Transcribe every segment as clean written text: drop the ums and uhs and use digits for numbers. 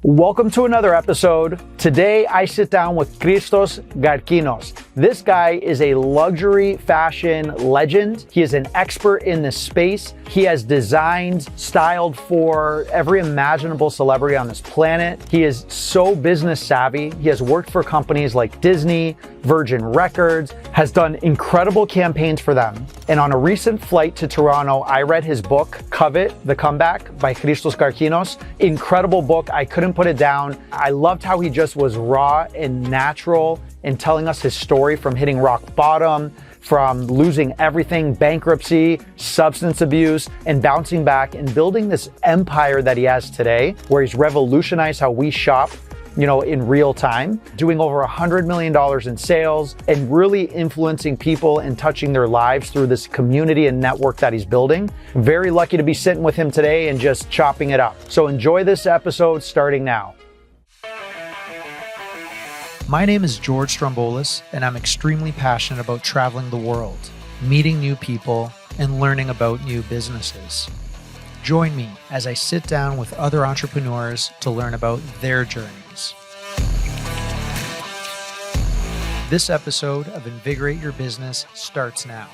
Welcome to another episode. Today I sit down with Christos Garkinos. This guy is a luxury fashion legend. He is an expert in this space. He has designed, styled for every imaginable celebrity on this planet. He is so business savvy. He has worked for companies like Disney, Virgin Records, has done incredible campaigns for them. And on a recent flight to Toronto, I read his book, Covet, The Comeback by Christos Garkinos. Incredible book. I couldn't put it down. I loved how he just was raw and natural in telling us his story from hitting rock bottom, from losing everything, bankruptcy, substance abuse, and bouncing back and building this empire that he has today, where he's revolutionized how we shop, in real time, doing over $100 million in sales and really influencing people and touching their lives through this community and network that he's building. Very lucky to be sitting with him today and just chopping it up. So enjoy this episode starting now. My name is George Stroumboulis, and I'm extremely passionate about traveling the world, meeting new people, and learning about new businesses. Join me as I sit down with other entrepreneurs to learn about their journeys. This episode of Invigorate Your Business starts now.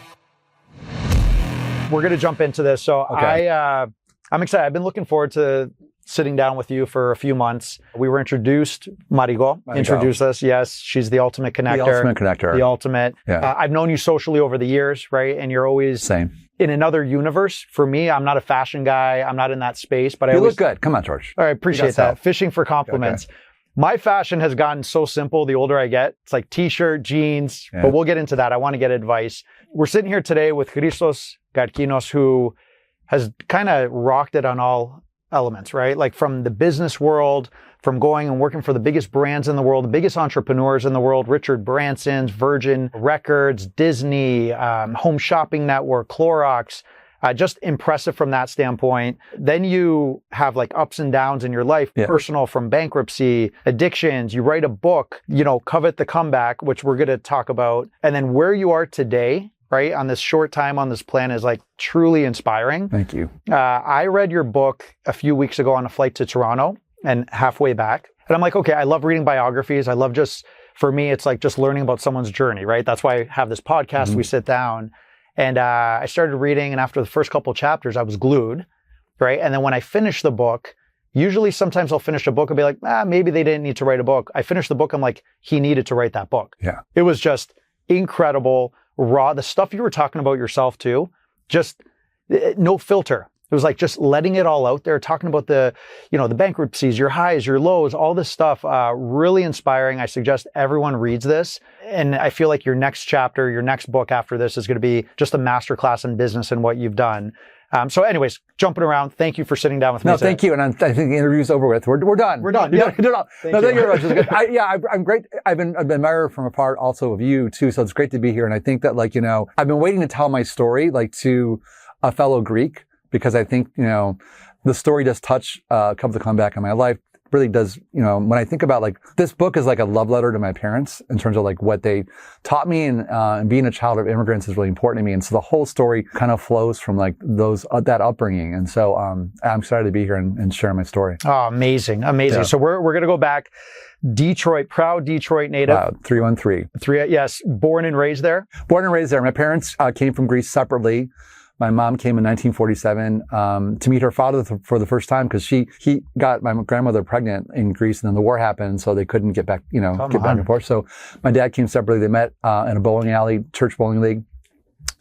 We're going to jump into this. So okay. I'm excited. I've been looking forward to sitting down with you for a few months. We were introduced, Marigo introduced us. Yes, she's the ultimate connector. The ultimate connector. The ultimate. Yeah. I've known you socially over the years, right? And you're always... Same. In another universe. For me, I'm not a fashion guy. I'm not in that space, but you look good. Come on, George. All right, appreciate that. Fishing for compliments. Okay. My fashion has gotten so simple the older I get. It's like t-shirt, jeans, but we'll get into that. I want to get advice. We're sitting here today with Christos Garkinos, who has kind of rocked it on all elements, right? Like from the business world, from going and working for the biggest brands in the world, the biggest entrepreneurs in the world, Richard Branson's, Virgin Records, Disney, Home Shopping Network, Clorox. Just impressive from that standpoint. Then you have like ups and downs in your life, personal, from bankruptcy, addictions. You write a book, Covet, The Comeback, which we're going to talk about. And then where you are today, right, on this short time on this planet is like truly inspiring. Thank you. I read your book a few weeks ago on a flight to Toronto and halfway back. And I'm like, okay, I love reading biographies. I love for me, it's like just learning about someone's journey, right? That's why I have this podcast. Mm-hmm. We sit down. And I started reading, and after the first couple chapters, I was glued, right? And then when I finished the book, usually sometimes I'll finish a book and be like, maybe they didn't need to write a book. I finished the book, I'm like, he needed to write that book. Yeah. It was just incredible, raw. The stuff you were talking about yourself too, just no filter. It was like just letting it all out there, talking about the bankruptcies, your highs, your lows, all this stuff. Really inspiring. I suggest everyone reads this. And I feel like your next chapter, your next book after this is going to be just a masterclass in business and what you've done. So anyways, jumping around, thank you for sitting down with me. No, thank you. And I think the interview's over with. We're done. We're done. Yeah. Thank you very much. I'm great. I've been admirer from afar also of you too. So it's great to be here. And I think that I've been waiting to tell my story to a fellow Greek, because I think, the story does touch Covet, The Comeback in my life. Really does, when I think about this book is like a love letter to my parents in terms of what they taught me, and being a child of immigrants is really important to me. And so the whole story kind of flows from that upbringing. And so I'm excited to be here and share my story. Oh, amazing. Yeah. So we're going to go back. Detroit, proud Detroit native. 313. Yes. Born and raised there? Born and raised there. My parents came from Greece separately. My mom came in 1947 to meet her father for the first time, because he got my grandmother pregnant in Greece, and then the war happened, so they couldn't get back, back and forth. So my dad came separately. They met in a bowling alley, church bowling league,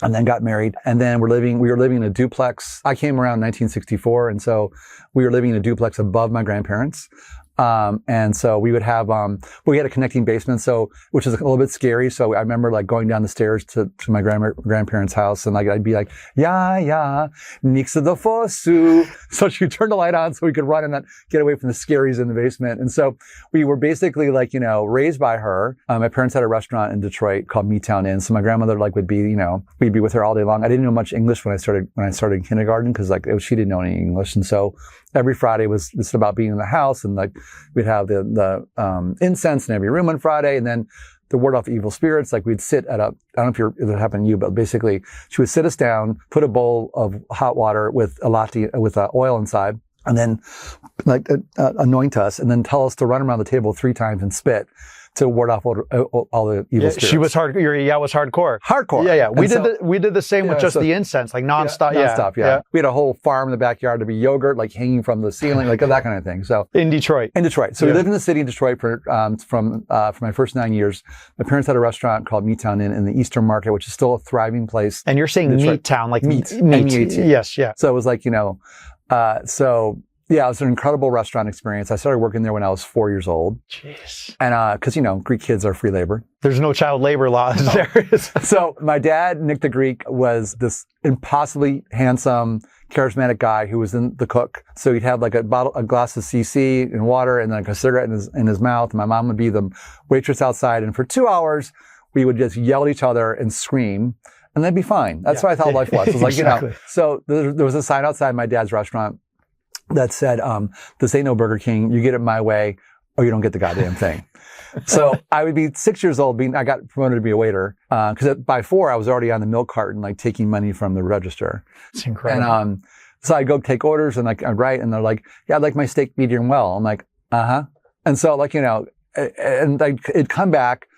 and then got married. And then we were living in a duplex. I came around 1964, and so we were living in a duplex above my grandparents. And so we would have, we had a connecting basement, which was a little bit scary. So I remember going down the stairs to my grandparents' house, and I'd be like, yeah, Nixa the Fosu. So she would turn the light on so we could run and not get away from the scaries in the basement. And so we were basically raised by her. My parents had a restaurant in Detroit called Meatown Inn. So my grandmother would be, we'd be with her all day long. I didn't know much English when I started kindergarten, because she didn't know any English. And so every Friday was just about being in the house, and we'd have the incense in every room on Friday, and then to ward off evil spirits, we'd sit at I don't know if it happened to you, but basically she would sit us down, put a bowl of hot water with a latte with oil inside, and then like anoint us, and then tell us to run around the table 3 times and spit to ward off all the evil spirits. She was hard. Was hardcore. Hardcore. Yeah. We did the same with just the incense, like nonstop. Nonstop. We had a whole farm in the backyard. There'd be yogurt like hanging from the ceiling, like that kind of thing. So in Detroit. So we lived in the city in Detroit for my first 9 years. My parents had a restaurant called Meattown in the Eastern Market, which is still a thriving place. And you're saying Meattown, like meat. Yes, yeah. So it was like, yeah, it was an incredible restaurant experience. I started working there when I was 4 years old. Jeez. And because, Greek kids are free labor. There's no child labor laws there. So my dad, Nick the Greek, was this impossibly handsome, charismatic guy who was the cook. So he'd have like a glass of CC and water and then like a cigarette in his mouth. And my mom would be the waitress outside. And for 2 hours, we would just yell at each other and scream. And that'd be fine. That's what I thought life was. It was like, exactly. So there was a sign outside my dad's restaurant that said, this ain't no Burger King. You get it my way or you don't get the goddamn thing. So I would be 6 years old. I got promoted to be a waiter. Cause by 4, I was already on the milk carton, like taking money from the register. It's incredible. And, so I'd go take orders and like, I'd write and they're like, yeah, I'd like my steak medium well. I'm like, uh-huh. And so like, and it'd come back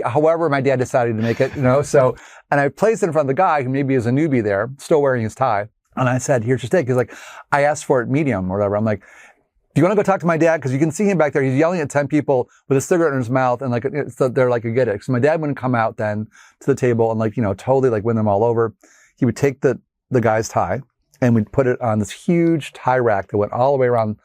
however my dad decided to make it, so, and I placed it in front of the guy who maybe is a newbie there, still wearing his tie. And I said, here's your steak. He's like, I asked for it medium or whatever. I'm like, do you want to go talk to my dad? Because you can see him back there. He's yelling at 10 people with a cigarette in his mouth. And like, so they're like, you get it. So my dad wouldn't come out then to the table and like, totally like win them all over. He would take the guy's tie and we'd put it on this huge tie rack that went all the way around.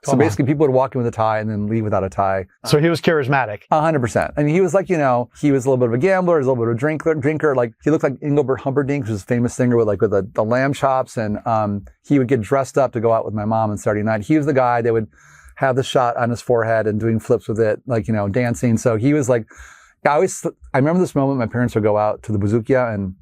So basically people would walk in with a tie and then leave without a tie. So he was charismatic. 100%. And he was like, he was a little bit of a gambler, he was a little bit of a drinker. Like he looked like Engelbert Humperdinck, who's a famous singer with the lamb chops. And he would get dressed up to go out with my mom on Saturday night. He was the guy that would have the shot on his forehead and doing flips with it, like, dancing. So he was like, I remember this moment, my parents would go out to the Bazookia and,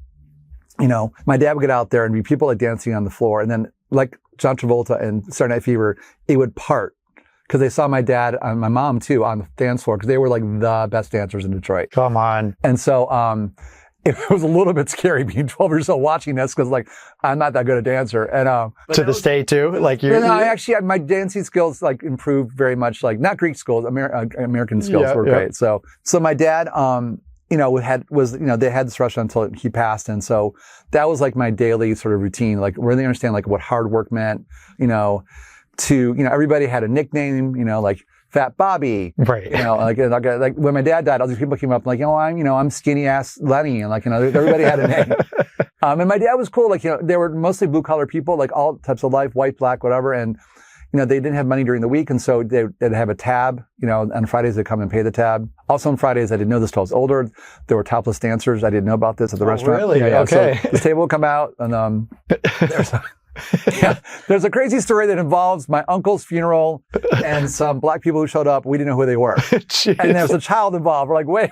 my dad would get out there and be people like dancing on the floor. And then like John Travolta and Saturday Night Fever, it would part because they saw my dad and my mom too on the dance floor because they were like the best dancers in Detroit. Come on. And so it was a little bit scary being 12 years old watching this because like I'm not that good a dancer. And to this day too, like my dancing skills like improved very much. Like not Greek skills, American skills were great. So my dad they had this restaurant until he passed. And so that was like my daily sort of routine, like really understand like what hard work meant, everybody had a nickname, like Fat Bobby, right? Like when my dad died, all these people came up like, I'm skinny ass Lenny. And like, everybody had a name. And my dad was cool. Like, they were mostly blue collar people, like all types of life, white, black, whatever. And, they didn't have money during the week. And so they'd have a tab, on Fridays they'd come and pay the tab. Also on Fridays, I didn't know this till I was older. There were topless dancers. I didn't know about this at the restaurant. Really? Yeah. Okay. So the table would come out and, there's a crazy story that involves my uncle's funeral and some black people who showed up. We didn't know who they were. And there was a child involved. We're like, wait.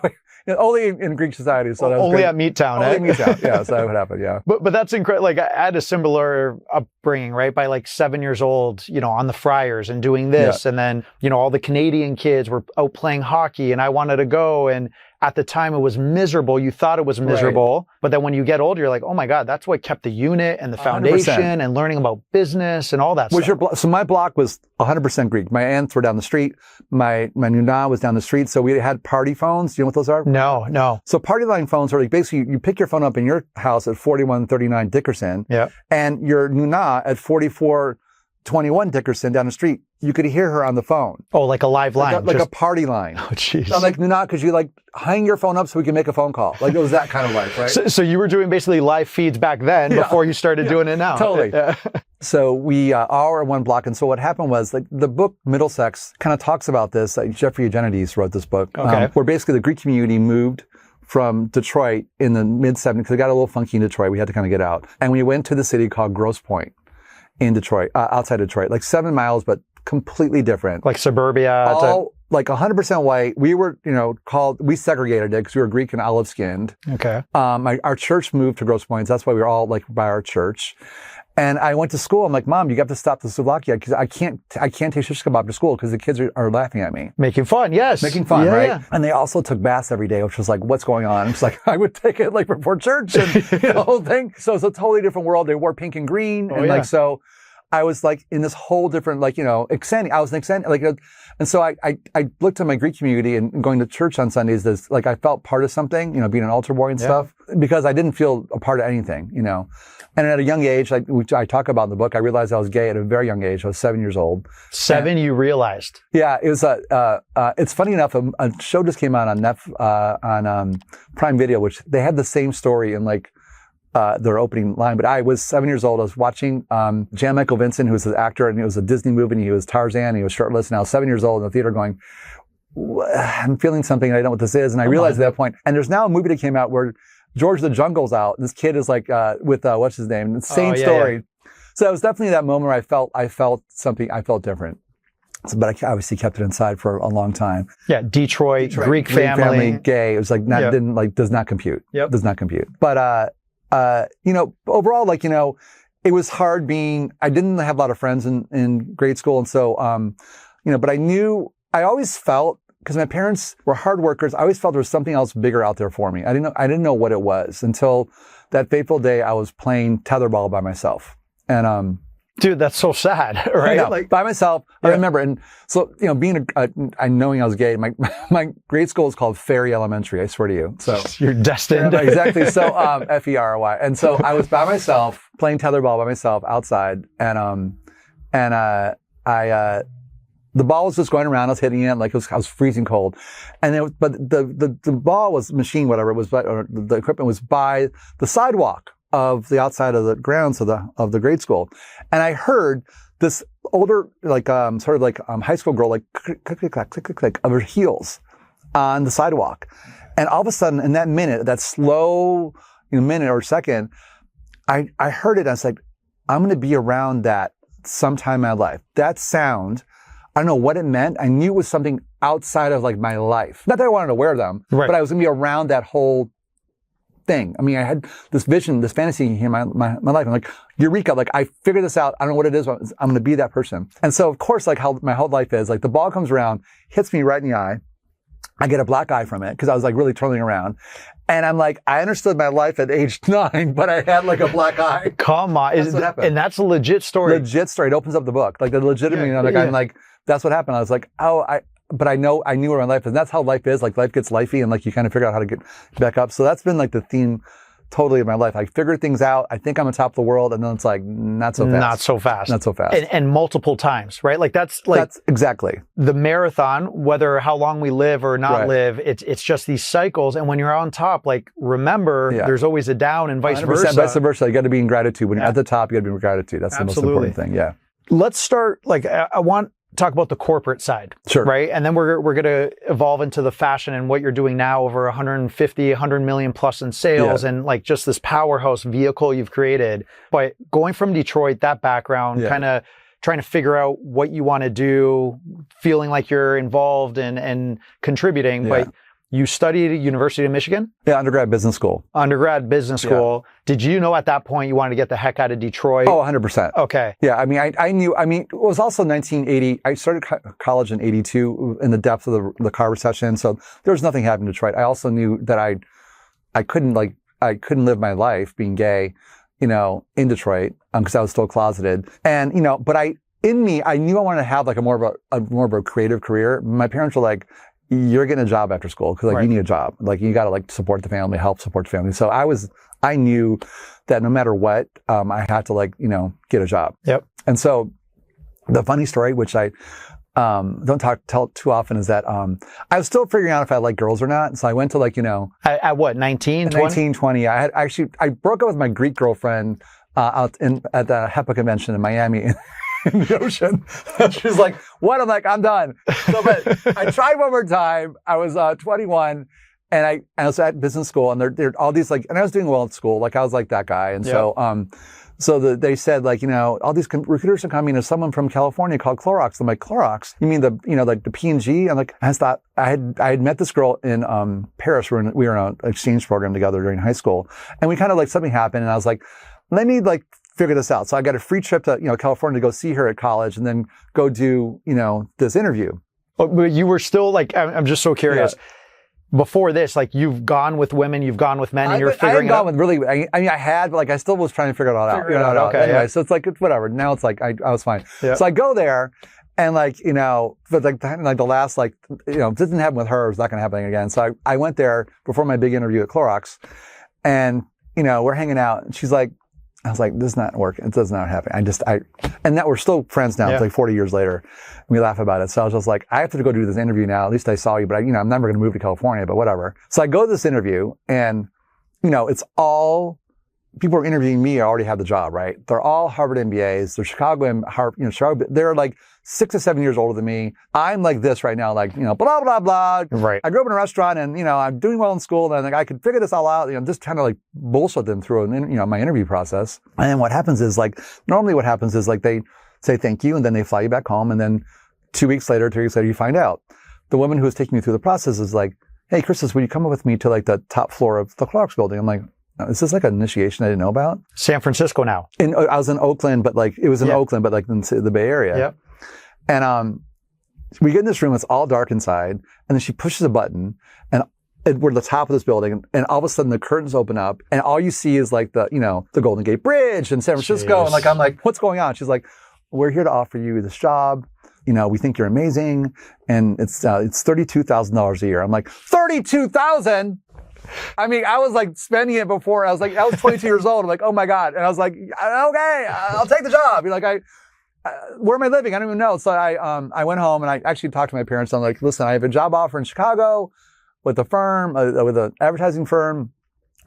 Only in Greek society. So that was only great. at Meattown. Only at Meattown. Yeah, so that would happen. Yeah. But that's incredible. Like I had a similar upbringing, right? By like 7 years old, on the Friars and doing this, and then all the Canadian kids were out playing hockey, and I wanted to go. And at the time, it was miserable. You thought it was miserable, but then when you get older, you're like, oh my God, that's what kept the unit and the foundation 100%. And learning about business and all that stuff. So my block was 100% Greek. My aunts were down the street. My nuna was down the street. So we had party phones. Do you know what those are? No. So party line phones are like basically you pick your phone up in your house at 4139 Dickerson. Yeah. And your nuna at 4421 Dickerson down the street. You could hear her on the phone. Oh, like a live line. Like a party line. Oh, jeez. So I'm like, nuna, could you like hang your phone up so we can make a phone call? Like it was that kind of life, right? So you were doing basically live feeds back then before you started doing it now. Totally. Yeah. So we are one block. And so what happened was like the book Middlesex kind of talks about this. Like Jeffrey Eugenides wrote this book where basically the Greek community moved from Detroit in the mid-70s because it got a little funky in Detroit. We had to kind of get out. And we went to the city called Grosse Pointe in Detroit, outside Detroit, like 7 miles, but completely different. Like suburbia. All like 100% white. We were, we segregated it because we were Greek and olive skinned. Okay. Our church moved to Grosse Pointe. That's why we were all like by our church. And I went to school. I'm like, Mom, you got to stop the souvlaki because I can't take shish kebab to school because the kids are laughing at me. Making fun, yes. Making fun, right? And they also took baths every day, which was like, what's going on? It's like, I would take it like before church and the whole thing. So it's a totally different world. They wore pink and green. So I was like in this whole different, like, extending. I was extending, like, and so I looked at my Greek community and going to church on Sundays. This, like, I felt part of something, being an altar boy and stuff, because I didn't feel a part of anything, And at a young age, like I talk about in the book, I realized I was gay at a very young age. I was 7 years old. You realized? Yeah, it was. It's funny enough. A show just came out on Prime Video, which they had the same story in like. Their opening line, but I was 7 years old. I was watching Jan Michael Vincent, who was an actor, and it was a Disney movie, and he was Tarzan, and he was shirtless, and I was 7 years old in the theater going, I'm feeling something, and I don't know what this is, and I realized at that point, and there's now a movie that came out where George the Jungle's out, and this kid is like, with, what's his name, the same story. Yeah. So it was definitely that moment where I felt something, I felt different. So, but I obviously kept it inside for a long time. Yeah, Detroit. Greek family, gay. It was like, does not compute. Yep. Does not compute. But, overall, like, it was hard I didn't have a lot of friends in grade school. And so, but I always felt, because my parents were hard workers, I always felt there was something else bigger out there for me. I didn't know what it was until that fateful day I was playing tetherball by myself. And, dude, that's so sad, right? I know, like, by myself. Yeah. I remember. And so, being knowing I was gay, my grade school is called Ferry Elementary, I swear to you. So you're destined. Yeah, exactly. So, F-E-R-Y. And so I was by myself, playing tetherball by myself outside. And the ball was just going around. I was hitting it like I was freezing cold. And but the ball was machine, whatever it was, or the equipment was by the sidewalk of the outside of the grounds of the grade school. And I heard this older, like, sort of like, high school girl, like, click, click, click, click, click, click, of her heels on the sidewalk. And all of a sudden, in that minute, that slow, minute or second, I heard it. And I was like, I'm going to be around that sometime in my life. That sound, I don't know what it meant. I knew it was something outside of like my life. Not that I wanted to wear them, but I was going to be around that whole thing. I mean, I had this vision, this fantasy in my life. I'm like, eureka, like I figured this out. I don't know what it is, but I'm going to be that person. And so, of course, like how my whole life is, like the ball comes around, hits me right in the eye. I get a black eye from it because I was like really twirling around. And I'm like, I understood my life at age 9, but I had like a black eye. Come on. And that's a legit story. Legit story. It opens up the book. Like the legitimate, I'm like, that's what happened. I was like, but I knew where my life is. And that's how life is. Like life gets lifey and like you kind of figure out how to get back up. So that's been like the theme totally of my life. I figured things out. I think I'm on top of the world. And then it's like, not so fast. Not so fast. Not so fast. And multiple times, right? Like that's exactly the marathon, whether how long we live or not live, it's just these cycles. And when you're on top, like remember, there's always a down and vice versa. Vice versa. You got to be in gratitude. When you're at the top, you got to be in gratitude. That's the most important thing. Yeah. Let's start, like, I want talk about the corporate side, right? And then we're going to evolve into the fashion and what you're doing now, over 100 million plus in sales, and like just this powerhouse vehicle you've created. But going from Detroit, that background, kind of trying to figure out what you want to do, feeling like you're involved and contributing, but you studied at University of Michigan? Yeah, undergrad business school. Did you know at that point you wanted to get the heck out of Detroit? Oh, 100%. Okay. Yeah, I mean, it was also 1980. I started college in 82 in the depth of the car recession. So there was nothing happening in Detroit. I also knew that I couldn't live my life being gay, in Detroit, because I was still closeted. And, but I knew I wanted to have like a more of a creative career. My parents were like, you're getting a job after school because you need a job. Like you got to like support the family, help support the family. So I knew that no matter what, I had to like, get a job. Yep. And so the funny story, which I don't tell too often, is that I was still figuring out if I like girls or not. So I went to like, at what, 19, 20? 19, 20. I broke up with my Greek girlfriend at the HEPA convention in Miami. In the ocean. She's like, what? I'm like, I'm done. So, but I tried one more time. I was 21 and I was at business school, and there all these like, and I was doing well at school. Like I was like that guy. And they said like, all these recruiters are coming. There's someone from California called Clorox. I'm like, Clorox? You mean like the P&G? I'm like, I thought I had met this girl in Paris. We were in an exchange program together during high school, and we kind of like something happened, and I was like, let me like figure this out. So I got a free trip to, California to go see her at college and then go do, this interview. But you were still like, I'm just so curious. before this, like you've gone with women, you've gone with men, and you're figuring it out? I haven't gone with really, I mean, I had, but like I still was trying to figure it all out. Okay, anyway, so it's like, it's whatever. Now it's like, I was fine. Yeah. So I go there and like, you know, but like the last, like, you know, this didn't happen with her. It's not going to happen again. So I went there before my big interview at Clorox and, you know, we're hanging out and she's like, I was like, this is not working. It does not happen. And that we're still friends now. It's like 40 years later. We laugh about it. So I was just like, I have to go do this interview now. At least I saw you, but I'm never going to move to California, but whatever. So I go to this interview and, you know, it's all people who are interviewing me already have the job, right? They're all Harvard MBAs. They're Chicago, they're like 6 to 7 years older than me. I'm like this right now, like, you know, blah, blah, blah. Right. I grew up in a restaurant and, you know, I'm doing well in school and like, I could figure this all out. You know, just kind of like bullshit them through, my interview process. And then what happens is like, normally what happens is like they say thank you and then they fly you back home. And then 2 weeks later, 3 weeks later, you find out. The woman who was taking me through the process is like, hey, Christos, will you come up with me to like the top floor of the Clorox building? I'm like, is this like an initiation I didn't know about? San Francisco now. I was in Oakland, but like, it was in Oakland, but like in the Bay Area. Yep. And we get in this room, it's all dark inside, and then she pushes a button, and we're at the top of this building, and all of a sudden the curtains open up, and all you see is like the Golden Gate Bridge in San Francisco, Jeez. and like I'm like, what's going on? She's like, we're here to offer you this job. You know, we think you're amazing, and it's $32,000 a year. I'm like, $32,000? I mean, I was like spending it before. I was 22 years old. I'm like, oh my God. And I was like, okay, I'll take the job. You're like, where am I living? I don't even know. So I went home and I actually talked to my parents. I'm like, listen, I have a job offer in Chicago with a firm, with an advertising firm.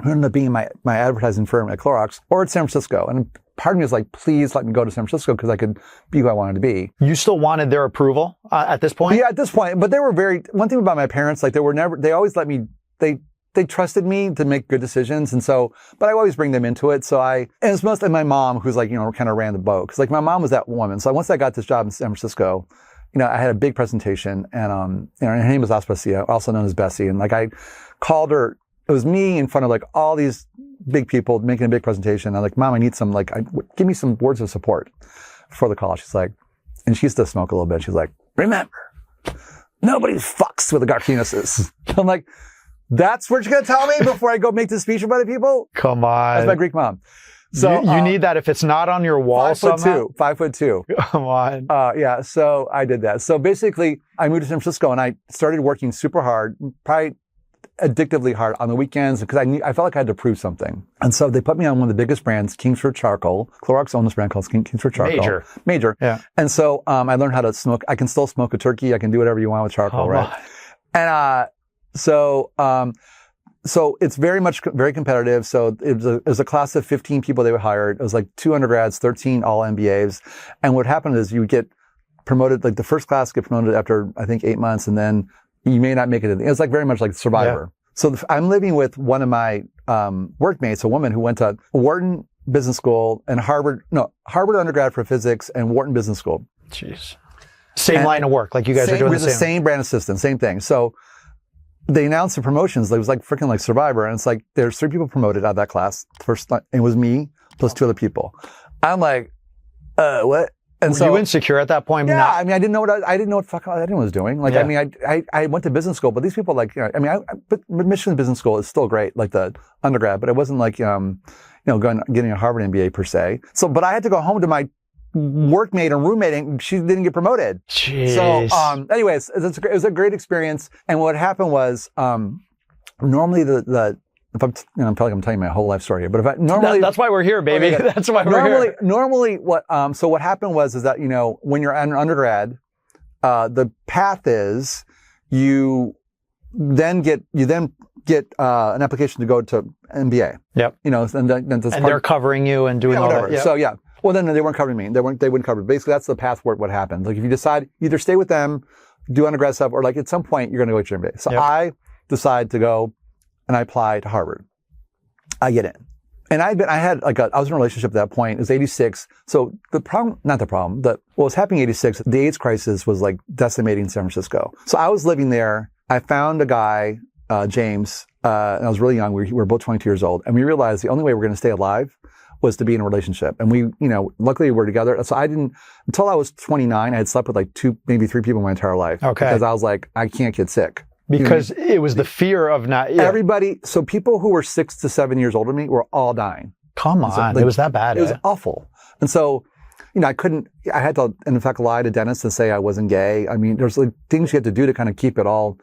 Who ended up being my advertising firm at Clorox, or at San Francisco. And part of me was like, please let me go to San Francisco because I could be who I wanted to be. You still wanted their approval at this point? Yeah, at this point. But they were one thing about my parents, like they always let me, they trusted me to make good decisions. And so, but I always bring them into it. So and it's mostly my mom who's like, kind of ran the boat. Cause like my mom was that woman. So once I got this job in San Francisco, I had a big presentation and, her name was Aspasia, also known as Bessie. And like I called her, it was me in front of like all these big people making a big presentation. I'm like, Mom, I need some, give me some words of support for the call. She's like, and she used to smoke a little bit. She's like, remember, nobody fucks with the Garkinoses. I'm like, that's what you're going to tell me before I go make this speech about other people? Come on. That's my Greek mom. So you need that if it's not on your wall somehow? 5'2". Come on. Yeah, so I did that. So basically, I moved to San Francisco and I started working super hard, probably addictively hard on the weekends because I felt like I had to prove something. And so they put me on one of the biggest brands, Kingsford Charcoal. Clorox owns this brand called Kingsford Charcoal. Major. Yeah. And so I learned how to smoke. I can still smoke a turkey. I can do whatever you want with charcoal, right? And so it's very competitive. So it was a class of 15 people they were hired. It was like 2 undergrads, 13 all MBAs. And what happened is you would get promoted, like the first class get promoted after, I think, 8 months. And then you may not make it. It's like very much like Survivor. Yeah. So I'm living with one of my workmates, a woman who went to Wharton Business School and Harvard undergrad for physics and Wharton Business School. Jeez. Same line of work, like you guys are doing the same brand assistant, same thing. So they announced the promotions. It was like freaking like Survivor. And it's like, there's 3 people promoted out of that class. First, it was me plus 2 other people. I'm like, what? And were you insecure at that point? Yeah, I mean, I didn't know what I was doing. Like, yeah. I mean, I went to business school, but these people like, but Michigan Business School is still great, like the undergrad, but it wasn't like, getting a Harvard MBA per se. So, but I had to go home to my workmate and roommate, and she didn't get promoted. Jeez. So, anyways, it was a great experience. And what happened was, normally I'm telling you my whole life story here, but that's why we're here, baby. Okay. That's why we're here. Normally what happened was that, when you're an undergrad, the path is you then get an application to go to MBA. Yep. And they're covering you and doing all whatever. that. Yep. So yeah. Well, then they weren't covering me. They wouldn't cover me. Basically, that's the path where what happens. Like if you decide either stay with them, do undergrad stuff, or like at some point you're going to go to your MBA. So I decide to go. And I apply to Harvard. I get in. And I was in a relationship at that point. It was 86. So what was happening in 86, the AIDS crisis was like decimating San Francisco. So I was living there. I found a guy, James, and I was really young. We were both 22 years old. And we realized the only way we're going to stay alive was to be in a relationship. And we, luckily we were together. So until I was 29, I had slept with like 2, maybe 3 people my entire life. Okay. Because I was like, I can't get sick. Because it was the fear of not... Yeah. Everybody, so people who were 6 to 7 years older than me were all dying. Come on, so, like, it was that bad. It was awful. And so, I had to, in fact, lie to dentists to say I wasn't gay. I mean, there's like things you had to do to kind of keep it all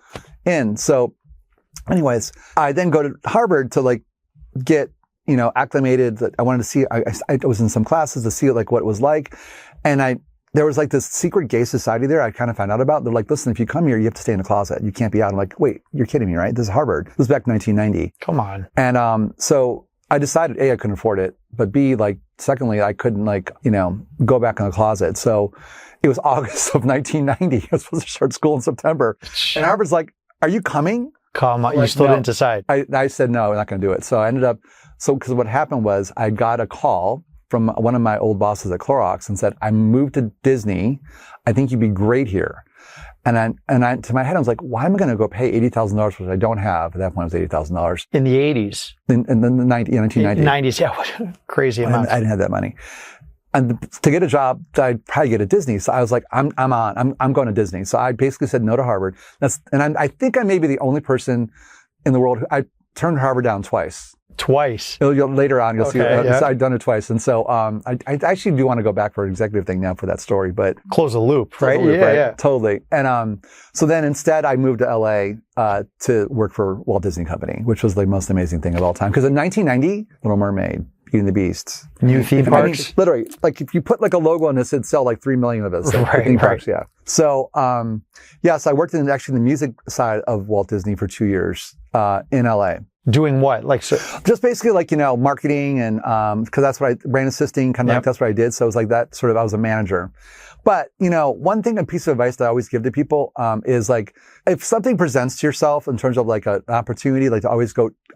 in. So anyways, I then go to Harvard to like get, acclimated. That I wanted to see, I was in some classes to see like what it was like. And there was like this secret gay society there I kind of found out about. They're like, listen, if you come here, you have to stay in a closet. You can't be out. I'm like, wait, you're kidding me, right? This is Harvard. This was back in 1990. Come on. And so I decided, A, I couldn't afford it, but B, like, secondly, I couldn't go back in the closet. So it was August of 1990. I was supposed to start school in September. And Harvard's like, are you coming? Come on. You still didn't decide. I said, no, I'm not going to do it. So I ended up, because what happened was I got a call from one of my old bosses at Clorox and said, I moved to Disney. I think you'd be great here. And I, to my head, I was like, why am I going to go pay $80,000, which I don't have? At that point, it was $80,000. In the 80s? In the 1990s. 90s, yeah. What a crazy amount. I didn't have that money. And to get a job, I'd probably get at Disney. So I was like, I'm going to Disney. So I basically said no to Harvard. I think I may be the only person in the world who I turned Harvard down twice. Twice. Later on, you'll see. Yeah. So I've done it twice. And so I actually do want to go back for an executive thing now for that story. But close the loop, right? Yeah. Totally. And so then instead I moved to LA to work for Walt Disney Company, which was the most amazing thing of all time. Because in 1990, Little Mermaid, Beauty and the Beast. New theme parks? I mean, literally, like if you put like a logo on this, it'd sell like 3 million of it. So theme parks, yeah. So, so I worked in actually the music side of Walt Disney for 2 years in LA. Doing what? Just basically marketing and, cause that's what brand assisting, kind of like that's what I did. So it was like that sort of, I was a manager. But, one thing, a piece of advice that I always give to people, is like, if something presents to yourself in terms of like an opportunity, like to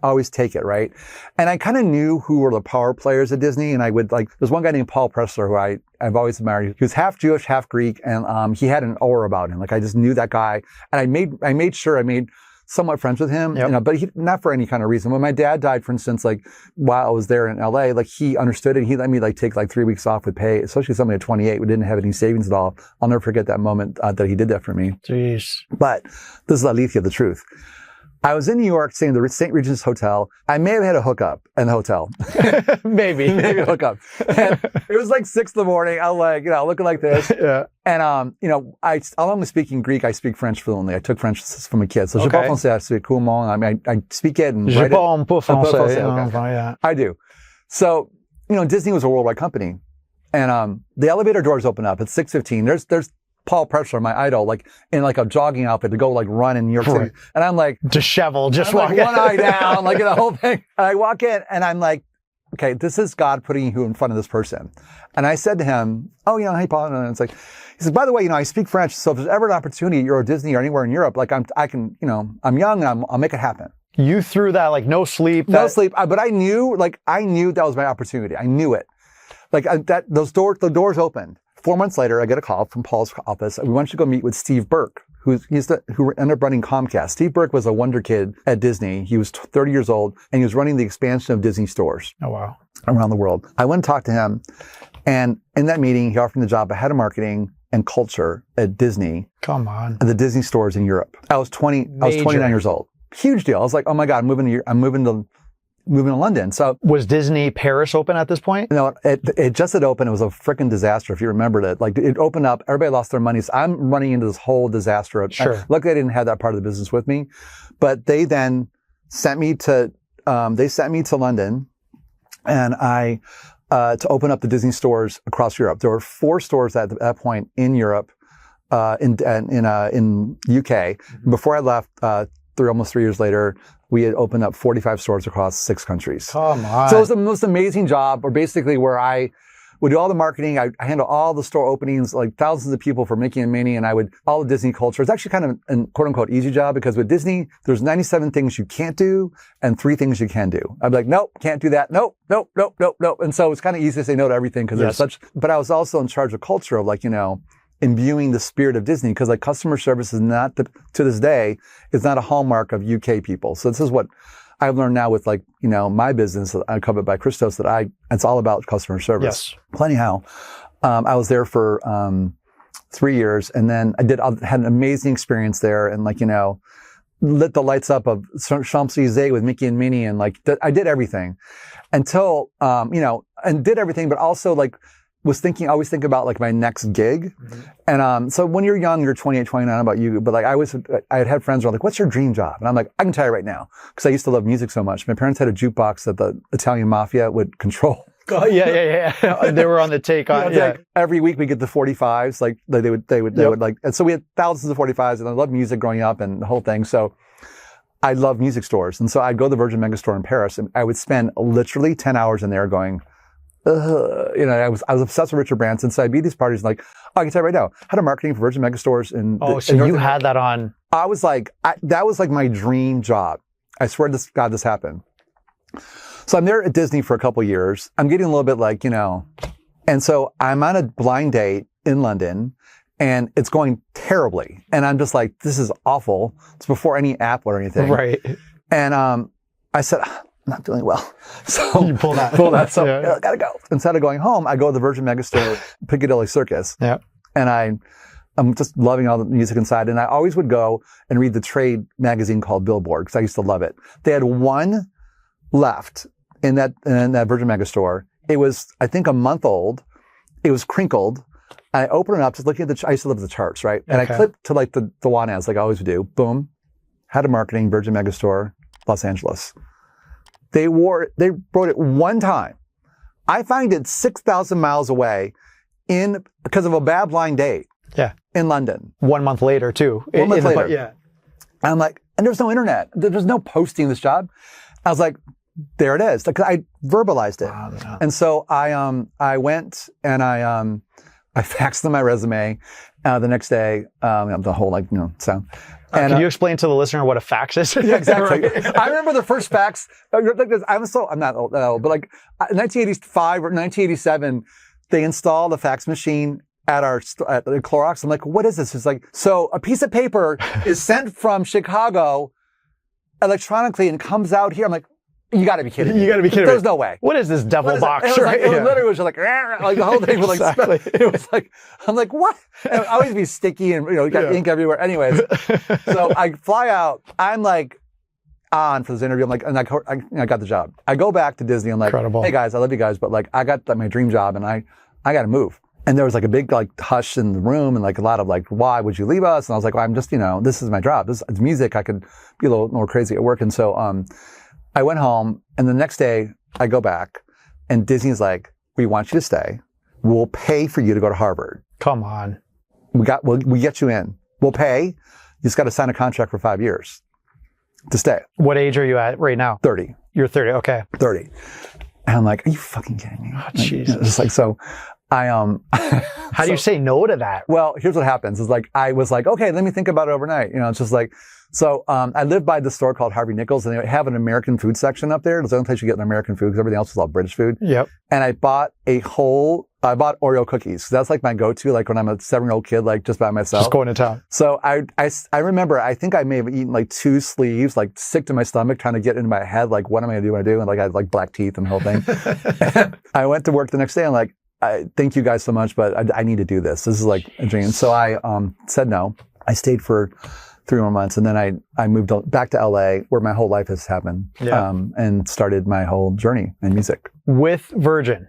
always take it, right? And I kind of knew who were the power players at Disney. And there's one guy named Paul Pressler who I've always admired. He was half Jewish, half Greek. And, he had an aura about him. Like I just knew that guy. And I made sure I made somewhat friends with him, but not for any kind of reason. When my dad died, for instance, like while I was there in LA, like he understood it. He let me take 3 weeks off with pay, especially somebody at 28 who didn't have any savings at all. I'll never forget that moment that he did that for me. Jeez. But this is Alethea, the truth. I was in New York staying at the St. Regis Hotel. I may have had a hookup in the hotel. Maybe a hookup. And it was like 6 a.m. I'm like, looking like this. Yeah. And, along with speaking Greek, I speak French fluently. I took French from a kid. So je parle français, I speak couramment. I mean, I speak it and write it. Je parle un peu français. Okay. I do. So, Disney was a worldwide company. And, the elevator doors open up at 6:15. There's Paul Pressler, my idol, like in like a jogging outfit to go like run in New York City. And I'm like disheveled, just walking one eye down, like the whole thing. And I walk in and I'm like, okay, this is God putting you in front of this person. And I said to him, hey Paul. And it's like, he said, by the way, I speak French. So if there's ever an opportunity at Euro Disney or anywhere in Europe, like I can, I'm young and I'll make it happen. You threw that like no sleep. No sleep. But I knew that was my opportunity. I knew it. Like the doors opened. 4 months later, I get a call from Paul's office. We want you to go meet with Steve Burke, who ended up running Comcast. Steve Burke was a wonder kid at Disney. He was 30 years old, and he was running the expansion of Disney stores. Oh, wow. Around the world. I went and talked to him, and in that meeting, he offered me the job of head of marketing and culture at Disney. Come on. At the Disney stores in Europe. I was 29 years old. Huge deal. I was like, oh my God, I'm moving to London. So was Disney Paris open at this point? No, it just had opened. It was a freaking disaster. If you remembered it, like it opened up, everybody lost their money. So I'm running into this whole disaster. Sure. Luckily, I didn't have that part of the business with me, but they then sent me to London, and to open up the Disney stores across Europe. There were 4 stores at that point in Europe, in UK. Before I left, almost 3 years later, we had opened up 45 stores across 6 countries. Come on. So it was the most amazing job, or basically where I would do all the marketing. I handle all the store openings, like thousands of people for Mickey and Minnie, and I would all the Disney culture. It's actually kind of an quote unquote easy job because with Disney, there's 97 things you can't do and 3 things you can do. I'd be like, nope, can't do that. Nope. And so it's kind of easy to say no to everything because there's but I was also in charge of culture of imbuing the spirit of Disney because customer service is not, to this day, is not a hallmark of UK people. So this is what I've learned now with my business, Covet by Christos, it's all about customer service. Yes. Well, anyhow, I was there for 3 years and then I had an amazing experience there. And lit the lights up of Champs-Élysées with Mickey and Minnie, and like I did everything until and did everything, but also like always think about like my next gig. And so when you're young, you're 28, 29, about you, but like I had friends who were like, what's your dream job? And I'm like, I can tell you right now, because I used to love music so much. My parents had a jukebox that the Italian mafia would control. Oh, yeah. They were on the take on. Like every week we get the 45s, like they would like, and so we had thousands of 45s, and I loved music growing up and the whole thing. So I love music stores, and so I'd go to the Virgin Megastore in Paris, and I would spend literally 10 hours in there going. I was obsessed with Richard Branson, so I'd be at these parties like, I can tell you right now, I had a marketing for Virgin Megastores you had that on. I was like, that was like my dream job. I swear to God, this happened. So I'm there at Disney for a couple years. I'm getting a little bit like, and so I'm on a blind date in London, and it's going terribly. And I'm just like, this is awful. It's before any app or anything. Right. And I said, I'm not feeling well. So you pull that. So I gotta go. Instead of going home, I go to the Virgin Megastore, Piccadilly Circus. Yeah. And I'm just loving all the music inside. And I always would go and read the trade magazine called Billboard, because I used to love it. They had one left in that Virgin Megastore. It was, I think, a month old. It was crinkled. I opened it up, just looking at I used to look at the charts, right? And I clicked to like the one ads, like I always do. Boom. Head of marketing, Virgin Megastore, Los Angeles. They wrote it one time. I find it 6,000 miles away because of a bad blind date. Yeah. In London. 1 month later, too. 1 month later. Yeah. I'm like, and there's no internet. There's no posting this job. I was like, there it is. Like, I verbalized it. Wow, yeah. And so I went and I faxed them my resume the next day. The whole sound. Can you explain to the listener what a fax is? Yeah, exactly. I remember the first fax. I'm not old, but like 1985 or 1987, they installed a fax machine at the Clorox. I'm like, what is this? It's like, so a piece of paper is sent from Chicago electronically and comes out here. I'm like, you got to be kidding me. You got to be kidding me. There's no way. What is this devil box? It literally was like the whole thing was like, it was like, I'm like, what? And I always be sticky and, got ink everywhere. Anyways, so I fly out. I'm like on for this interview. I'm like, and I got the job. I go back to Disney. I'm like, Incredible. Hey guys, I love you guys, but like, I got my dream job and I got to move. And there was like a big like hush in the room and like a lot of like, why would you leave us? And I was like, well, I'm just, this is my job. It's music. I could be a little more crazy at work. And so, I went home, and the next day I go back, and Disney's like, "We want you to stay. We'll pay for you to go to Harvard. Come on, we get you in. We'll pay. You just got to sign a contract for 5 years to stay." What age are you at right now? 30. You're 30. Okay. 30. And I'm like, "Are you fucking kidding me?" Oh, Jesus. It's like so. How do you say no to that? Well, here's what happens. Is like I was like, okay, let me think about it overnight. It's just like. So I live by this store called Harvey Nichols, and they have an American food section up there. It's the only place you get an American food because everything else is all British food. Yep. And I bought Oreo cookies. That's like my go-to, like when I'm a 7-year-old kid, like just by myself. Just going to town. So I remember, I think I may have eaten like 2 sleeves, like sick to my stomach, trying to get into my head, like, what am I going to do when I do? And like I had like black teeth and the whole thing. I went to work the next day. I'm like, thank you guys so much, but I need to do this. This is like a dream. So I said no. I stayed for 3 more months, and then I moved back to LA, where my whole life has happened, and started my whole journey in music. With Virgin.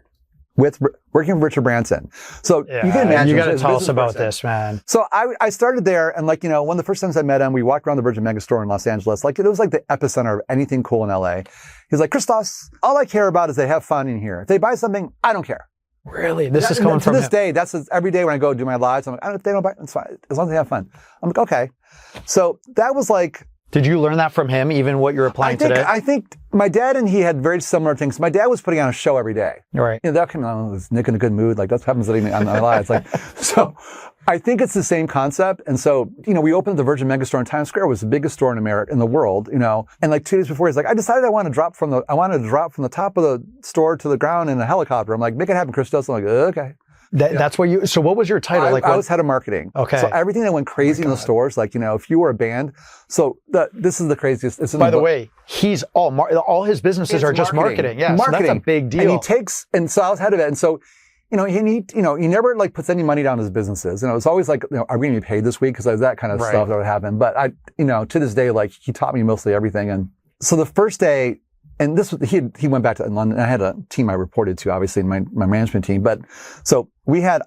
Working with Richard Branson. So you can imagine. You got to tell us about this, man. So I started there, and like, one of the first times I met him, we walked around the Virgin Megastore in Los Angeles. Like, it was like the epicenter of anything cool in LA. He's like, Christos, all I care about is they have fun in here. If they buy something, I don't care. Really? This is coming from to this day. That's every day when I go do my lives. I'm like, if they don't buy it, it's fine. As long as they have fun. I'm like, okay. So that was like. Did you learn that from him, even what you're applying today? I think my dad and he had very similar things. My dad was putting on a show every day. Right. That came on, was Nick in a good mood. Like, that's what happens on my lives. Like, so I think it's the same concept. And so, we opened the Virgin Megastore in Times Square. It was the biggest store in America, in the world, and like 2 days before, he's like, I decided I wanted to drop from the top of the store to the ground in a helicopter. I'm like, make it happen, Christos. I'm like, okay. That's what so what was your title? I was head of marketing. Okay. So everything that went crazy in the stores, like, if you were a band, this is the craziest. By the way, he's all his businesses are just marketing. Yeah. Marketing. So that's a big deal. And so I was head of it. And so he never like puts any money down his businesses. It's always like, are we going to be paid this week? Because there's that kind of stuff that would happen. But to this day, like he taught me mostly everything. And so the first day, and he went back to London. I had a team I reported to, obviously, my management team. But so we had,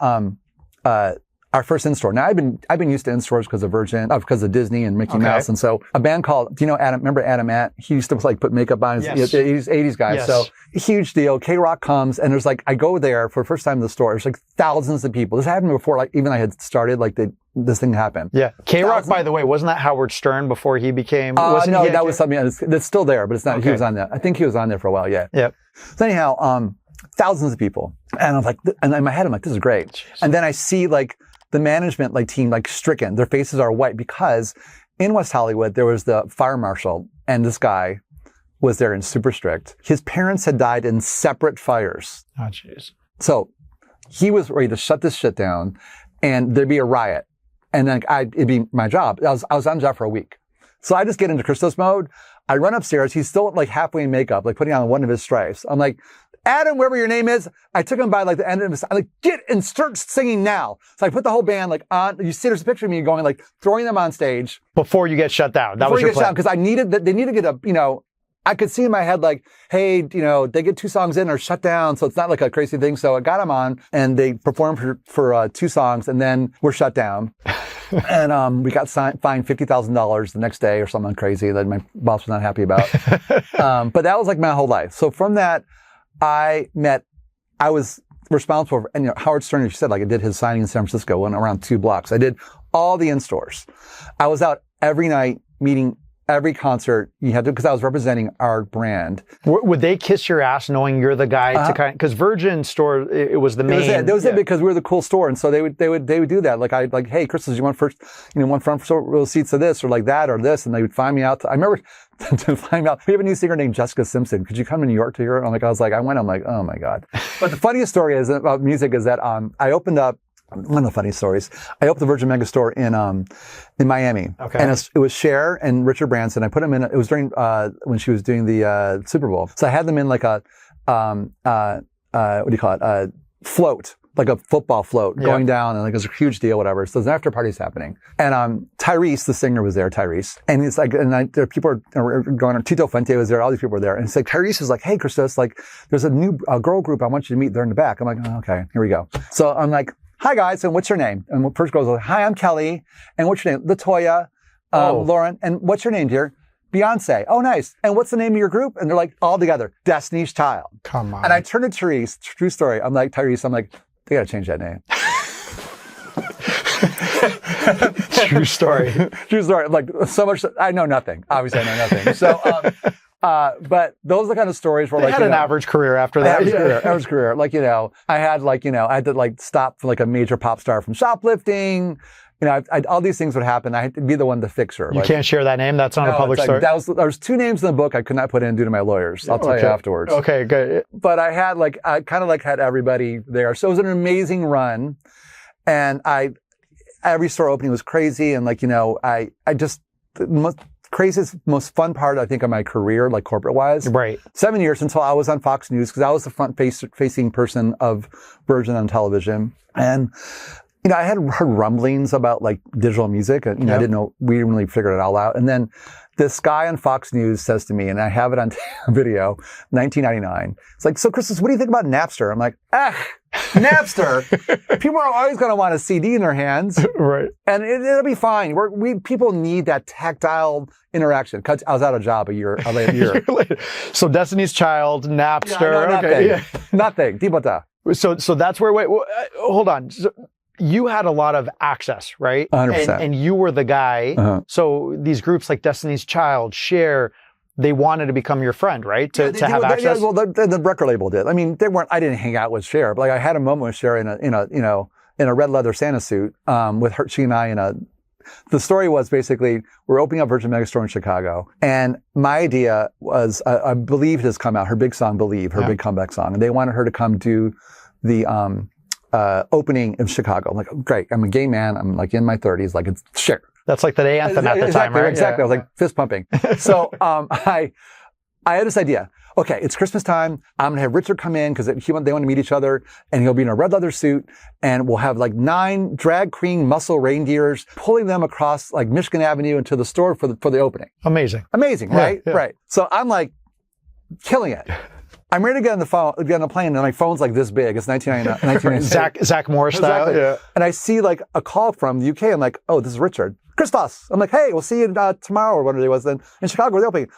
our first in-store. Now I've been used to in-stores because of because of Disney and Mickey Mouse. And so a band called, do you know Adam? Remember Adam Att? He used to like put makeup on his 80s guy. Yes. So huge deal. K-Rock comes and there's like, I go there for the first time in the store. There's like thousands of people. This happened before like even I had started like this thing happened. Yeah. K-Rock, by the way, wasn't that Howard Stern before he became? No, that was something that's still there, but it's not. Okay. He was on that. I think he was on there for a while. Yeah. Yep. So anyhow, thousands of people, and I'm like, and in my head I'm like, this is great. Jeez. And then I see like the management team like stricken. Their faces are white because in West Hollywood there was the fire marshal, and this guy was there and super strict. His parents had died in separate fires. Oh, jeez. So he was ready to shut this shit down, and there'd be a riot. And then it'd be my job. I was on job for a week. So I just get into Christos mode. I run upstairs. He's still like halfway in makeup, like putting on one of his stripes. I'm like, Adam, wherever your name is. I took him by like the end of his, I'm like, get and start singing now. So I put the whole band like on, you see there's a picture of me going like throwing them on stage. Before you get shut down. That was your plan. Because they need to get a, I could see in my head like, hey, they get 2 songs in or shut down. So it's not like a crazy thing. So I got them on and they performed for 2 songs and then we're shut down. And we got fined $50,000 the next day or something crazy that my boss was not happy about. But that was like my whole life. So from that, I was responsible for, and Howard Stern, as you said, like I did his signing in San Francisco, went around 2 blocks. I did all the in-stores. I was out every night meeting every concert you had to, because I was representing our brand. Would they kiss your ass knowing you're the guy to because Virgin store, it was the main. That was it because we were the cool store. And so they would do that. Like, hey, Christos, you want one front row seats of this or like that or this? And they would find me out. I remember to find out, we have a new singer named Jessica Simpson. Could you come to New York to hear it? I'm like, oh my God. But the funniest story is about music is that, I opened up, one of the funny stories. I opened the Virgin Megastore in Miami. Okay. And it was Cher and Richard Branson. I put them in, it was during, when she was doing the Super Bowl. So I had them in like a, what do you call it? A float, like a football float going down, and like it was a huge deal, whatever. So there's an after party's happening. And, Tyrese, the singer, was there, Tyrese. And it's like, there people are going on, Tito Fuente was there, all these people were there. And it's like, Tyrese is like, hey, Christos, like, there's a new girl group I want you to meet. They're in the back. I'm like, oh, okay, here we go. So I'm like, hi guys, and what's your name? And the first girl goes, hi, I'm Kelly. And what's your name? Latoya, Lauren. And what's your name, dear? Beyonce. Oh, nice. And what's the name of your group? And they're like, all together, Destiny's Child. Come on. And I turned to Therese, true story. I'm like, Tyrese, they gotta change that name. True story. True story. Like, so much, I know nothing. Obviously, I know nothing. So, but those are the kind of stories where they had an average career after that. Average career. Like, I had to stop for like a major pop star from shoplifting. All these things would happen. I had to be the one to fix her. You can't share that name. That's not a public story. There was 2 names in the book I could not put in due to my lawyers. I'll tell you afterwards. Okay, good. But I kind of had everybody there. So it was an amazing run. And every store opening was crazy. And the craziest, most fun part, I think, of my career, like corporate-wise. Right. 7 years until I was on Fox News, because I was the front-facing person of Virgin on television. And, I had heard rumblings about, like, digital music. And, I didn't know, we didn't really figure it all out. And then this guy on Fox News says to me, and I have it on video, 1999. It's like, so, Christos, what do you think about Napster? I'm like, Napster. People are always going to want a CD in their hands. Right. And it'll be fine. People need that tactile interaction. I was out of job a year later. So Destiny's Child, Napster. Nothing. Tibota. So that's where, hold on. So you had a lot of access, right? 100%. And you were the guy. Uh-huh. So these groups like Destiny's Child, Cher, they wanted to become your friend, right? To have access. Yeah, well, the record label did. I mean, I didn't hang out with Cher, but I had a moment with Cher in a red leather Santa suit, with her, she and I the story was basically, we're opening up Virgin Megastore in Chicago. And my idea was, I Believe has come out, her big song, Believe, her big comeback song. And they wanted her to come do the, opening in Chicago. I'm like, oh, great. I'm a gay man. I'm like in my 30s. Like, it's Cher. That's like the anthem at the time, right? Exactly. I was like fist pumping. So, I had this idea. okay, it's Christmas time. I'm going to have Richard come in because they want to meet each other, and he'll be in a red leather suit, and we'll have like 9 drag queen muscle reindeers pulling them across like Michigan Avenue into the store for the opening. Amazing, right? Yeah. Right. So I'm like killing it. I'm ready to get on the plane, and my phone's like this big. It's 1999. Zach Morris style. Exactly. Yeah. And I see like a call from the UK. I'm like, oh, this is Richard. Christos. I'm like, hey, we'll see you tomorrow or whatever it was then in Chicago. We're opening.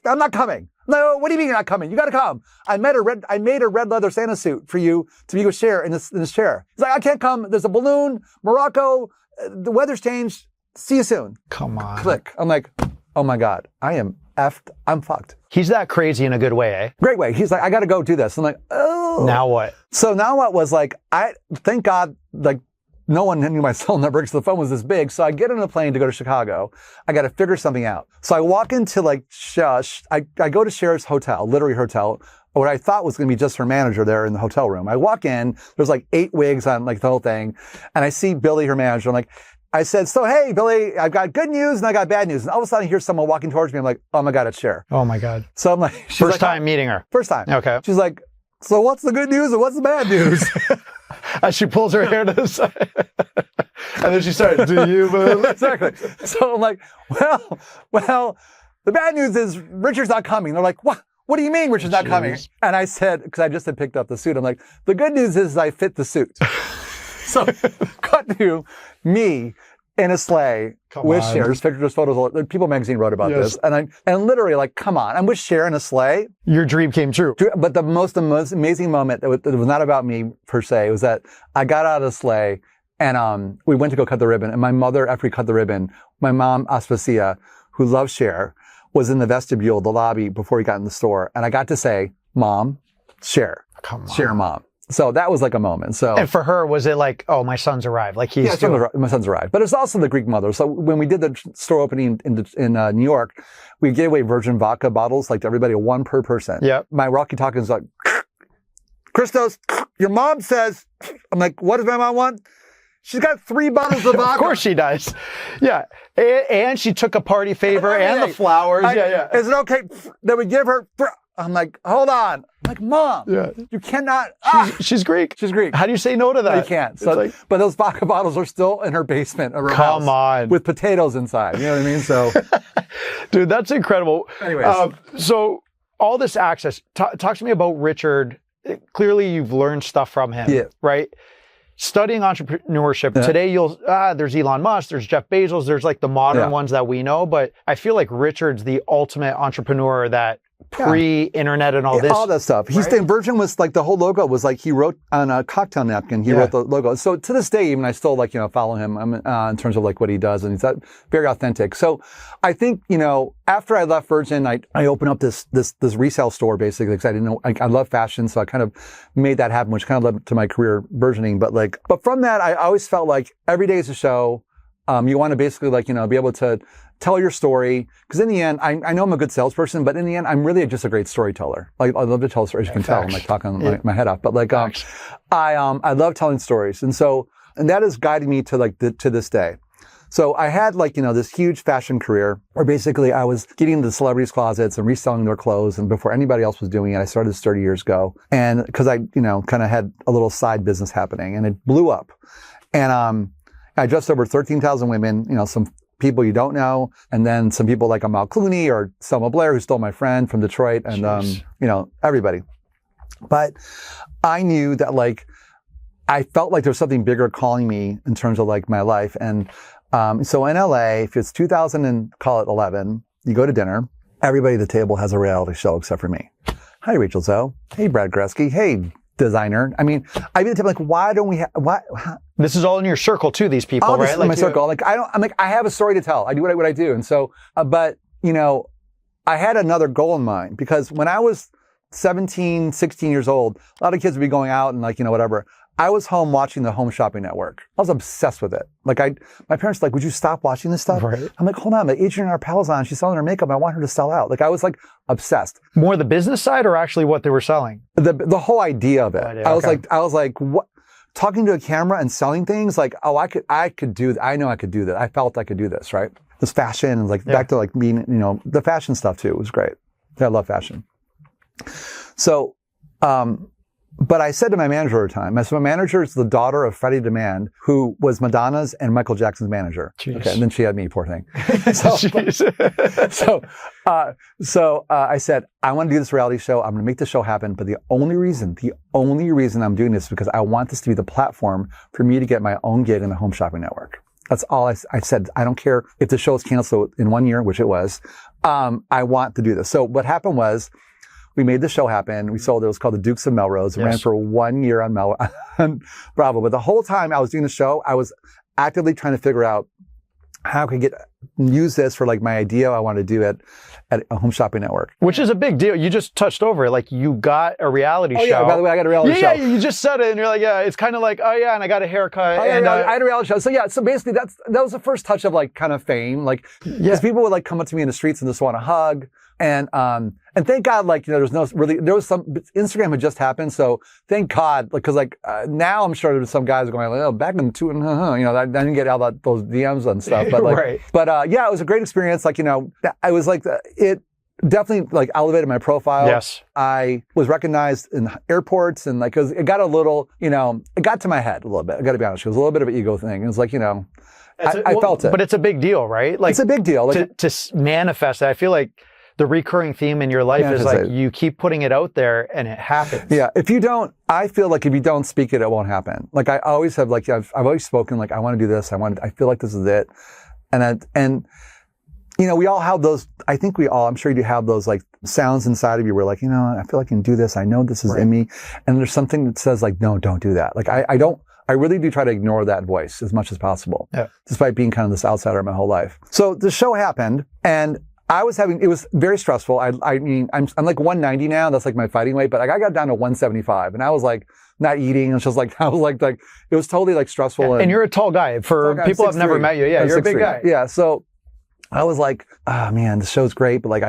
I'm not coming. No, what do you mean you're not coming? You got to come. I made a red leather Santa suit for you to be with Cher in this chair. He's like, I can't come. There's a balloon, Morocco. The weather's changed. See you soon. Come on. Click. I'm like, oh my God, I am effed. I'm fucked. He's that crazy in a good way, eh? Great way. He's like, I got to go do this. I'm like, oh. Now what? So now what was like, thank God, like, no one knew my cell number because the phone was this big. So I get on a plane to go to Chicago. I got to figure something out. So I walk into like, I go to Cher's hotel, literary hotel, what I thought was going to be just her manager there in the hotel room. I walk in, there's like 8 wigs on like the whole thing. And I see Billy, her manager. I'm like, I said, so hey, Billy, I've got good news and I got bad news. And all of a sudden I hear someone walking towards me. I'm like, oh my God, it's Cher. Oh my God. So I'm like, first time meeting her. First time. Okay. She's like, so what's the good news and what's the bad news? As she pulls her hair to the side. And then she starts, do you believe? Exactly. So I'm like, well, the bad news is Richard's not coming. They're like, what? What do you mean Richard's not coming? And I said, because I just had picked up the suit, I'm like, the good news is I fit the suit. So cut to me in a sleigh with Cher. Pictures, photos. People magazine wrote about this. And literally like, come on, I'm with Cher in a sleigh. Your dream came true. But the most amazing moment, that was not about me per se, was that I got out of the sleigh and we went to go cut the ribbon. And my mother, after we cut the ribbon, my mom, Aspasia, who loves Cher, was in the vestibule, the lobby, before we got in the store. And I got to say, Mom, Cher. Come on. Cher, Mom. So that was like a moment. So, and for her, was it like, oh, my son's arrived? Like he's my son's arrived. But it's also the Greek mother. So when we did the store opening in New York, we gave away virgin vodka bottles, like to everybody, 1 per person. Yeah. My Rocky Talkins like, Christos, your mom says, I'm like, what does my mom want? She's got 3 bottles of vodka. Of course she does. Yeah. And she took a party favor and the flowers. Yeah. Is it okay that we give her? I'm like, hold on. I'm like, Mom, you cannot. She's Greek. She's Greek. How do you say no to that? No, you can't. So, but those vodka bottles are still in her basement of her house. Come on. With potatoes inside. You know what I mean? So, dude, that's incredible. Anyways. So all this access, talk to me about Richard. Clearly you've learned stuff from him, right? Studying entrepreneurship. Today there's Elon Musk, there's Jeff Bezos, there's like the modern ones that we know, but I feel like Richard's the ultimate entrepreneur that pre-internet and all this. All that stuff. Right? Virgin was like, the whole logo was like, he wrote on a cocktail napkin, he wrote the logo. So to this day, even I still like, follow him in terms of like what he does, and he's very authentic. So I think, after I left Virgin, I opened up this resale store basically, because I didn't know, I love fashion. So I kind of made that happen, which kind of led to my career burgeoning. But from that, I always felt like every day is a show. You want to basically be able to tell your story. Because in the end, I know I'm a good salesperson, but in the end, I'm really just a great storyteller. Like, I love to tell stories. You can tell I'm like talking my head off. But like, I love telling stories. And that has guided me to to this day. So I had this huge fashion career where basically I was getting into the celebrities' closets and reselling their clothes. And before anybody else was doing it, I started this 30 years ago. And because I, kind of had a little side business happening, and it blew up. And I dressed over 13,000 women, some people you don't know, and then some people like Amal Clooney or Selma Blair, who stole my friend from Detroit, and everybody. But I knew that I felt like there was something bigger calling me in terms of my life. And so in LA, if it's 2011, you go to dinner, everybody at the table has a reality show except for me. Hi, Rachel Zoe. Hey, Brad Gretzky. Hey, designer. I mean, I'd be the type why don't we have, why? This is all in your circle too, these people, all right? This is my circle. I have a story to tell. I do what I do. And so, but I had another goal in mind, because when I was 17, 16 years old, a lot of kids would be going out and whatever. I was home watching the Home Shopping Network. I was obsessed with it. My parents were like, would you stop watching this stuff? Right. I'm like, hold on, but Adrienne our pal's on. She's selling her makeup. I want her to sell out. I was obsessed. More the business side or actually what they were selling? The whole idea of it. I was like, what? Talking to a camera and selling things, I could do that. I know I could do that. I felt I could do this, right? This fashion and back to being, the fashion stuff too. It was great. I love fashion. So, but I said to my manager at the time, my manager is the daughter of Freddie Demand, who was Madonna's and Michael Jackson's manager. Jeez. Okay, and then she had me, poor thing. So I said, I want to do this reality show. I'm going to make the show happen. But the only reason I'm doing this is because I want this to be the platform for me to get my own gig in the Home Shopping Network. That's all I said. I don't care if the show is canceled in 1 year, which it was. I want to do this. So what happened was, we made the show happen. We sold it. It was called The Dukes of Melrose. It ran for 1 year on Bravo. But the whole time I was doing the show, I was actively trying to figure out how I could use this for like my idea I want to do at a Home Shopping Network. Which is a big deal. You just touched over it. Like you got a reality show. Oh yeah, by the way, I got a reality show. Yeah, you just said it and you're like, yeah, it's kind of like, oh yeah, and I got a haircut. I had a reality show. So yeah, so basically that was the first touch of like kind of fame. Like, because people would like come up to me in the streets and just want a hug. And thank God, like, there was some, Instagram had just happened. So thank God, like, cause like, now I'm sure there's some guys going like, oh, back in I didn't get all those DMs and stuff, but like, right. But yeah, it was a great experience. Like, I was like, it definitely like elevated my profile. Yes. I was recognized in airports and like, it got a little, it got to my head a little bit. I gotta be honest. It was a little bit of an ego thing. It was like, I felt it. But it's a big deal, right? Like, it's a big deal. Like, to manifest it. I feel like the recurring theme in your life is like you keep putting it out there and it happens. Yeah. I feel like if you don't speak it, it won't happen. Like I always have, like, I've always spoken, like, I want to do this. I feel like this is it. And we all have those, I'm sure you do have those like sounds inside of you where like, I feel like I can do this. I know this is in me. And there's something that says like, no, don't do that. Like I really do try to ignore that voice as much as possible. Yeah. Despite being kind of this outsider my whole life. So the show happened and it was very stressful. I mean, I'm like 190 now. That's like my fighting weight, but like I got down to 175 and I was like not eating. And just like, I was like, it was totally like stressful. And you're a tall guy people have never met you. Yeah. You're a big guy. Yeah. So I was like, oh man, the show's great. But like,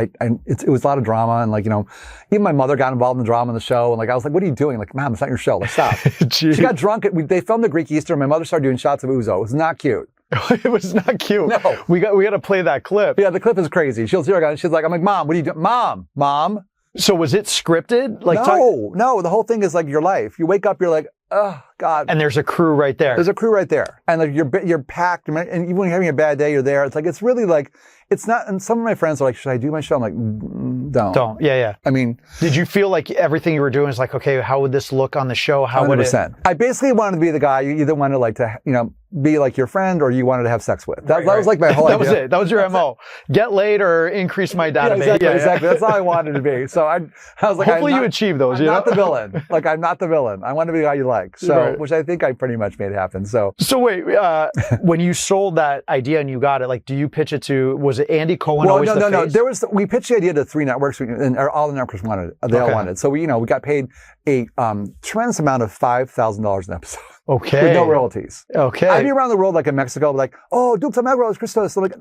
it was a lot of drama. And like, even my mother got involved in the drama in the show. And like, I was like, what are you doing? Like, Mom, it's not your show. Let's stop. She got drunk. They filmed the Greek Easter. My mother started doing shots of ouzo. It was not cute. It was not cute. No. We got to play that clip. Yeah, the clip is crazy. She's like, I'm like, Mom, what are you doing? Mom. So was it scripted? Like, no. The whole thing is like your life. You wake up, you're like, oh God. And there's a crew right there. There's a crew right there. And like you're packed. And even when you're having a bad day, you're there. It's like, it's really like, it's not, and some of my friends are like, should I do my show? I'm like, don't. Yeah. I mean. Did you feel like everything you were doing was like, okay, how would this look on the show? How 100%. Would it? I basically wanted to be the guy you either wanted like to, be like your friend or you wanted to have sex with. That was like my whole idea. That was it. That was your MO. Get laid or increase my database. Yeah, exactly. That's all I wanted to be. So I was like, hopefully you achieve those. I'm not the villain. Like, I'm not the villain. I want to be the guy you like. So, which I think I pretty much made happen. So wait, when you sold that idea and you got it, like, do you pitch it to, was it Andy Cohen always the face? We pitched the idea to 3 networks and all the networks wanted it. They all wanted it. So we got paid a tremendous amount of $5,000 an episode. Okay. With no royalties. Okay. I'd be around the world, like in Mexico, like, oh, Dukes of Melrose, Christos. So like,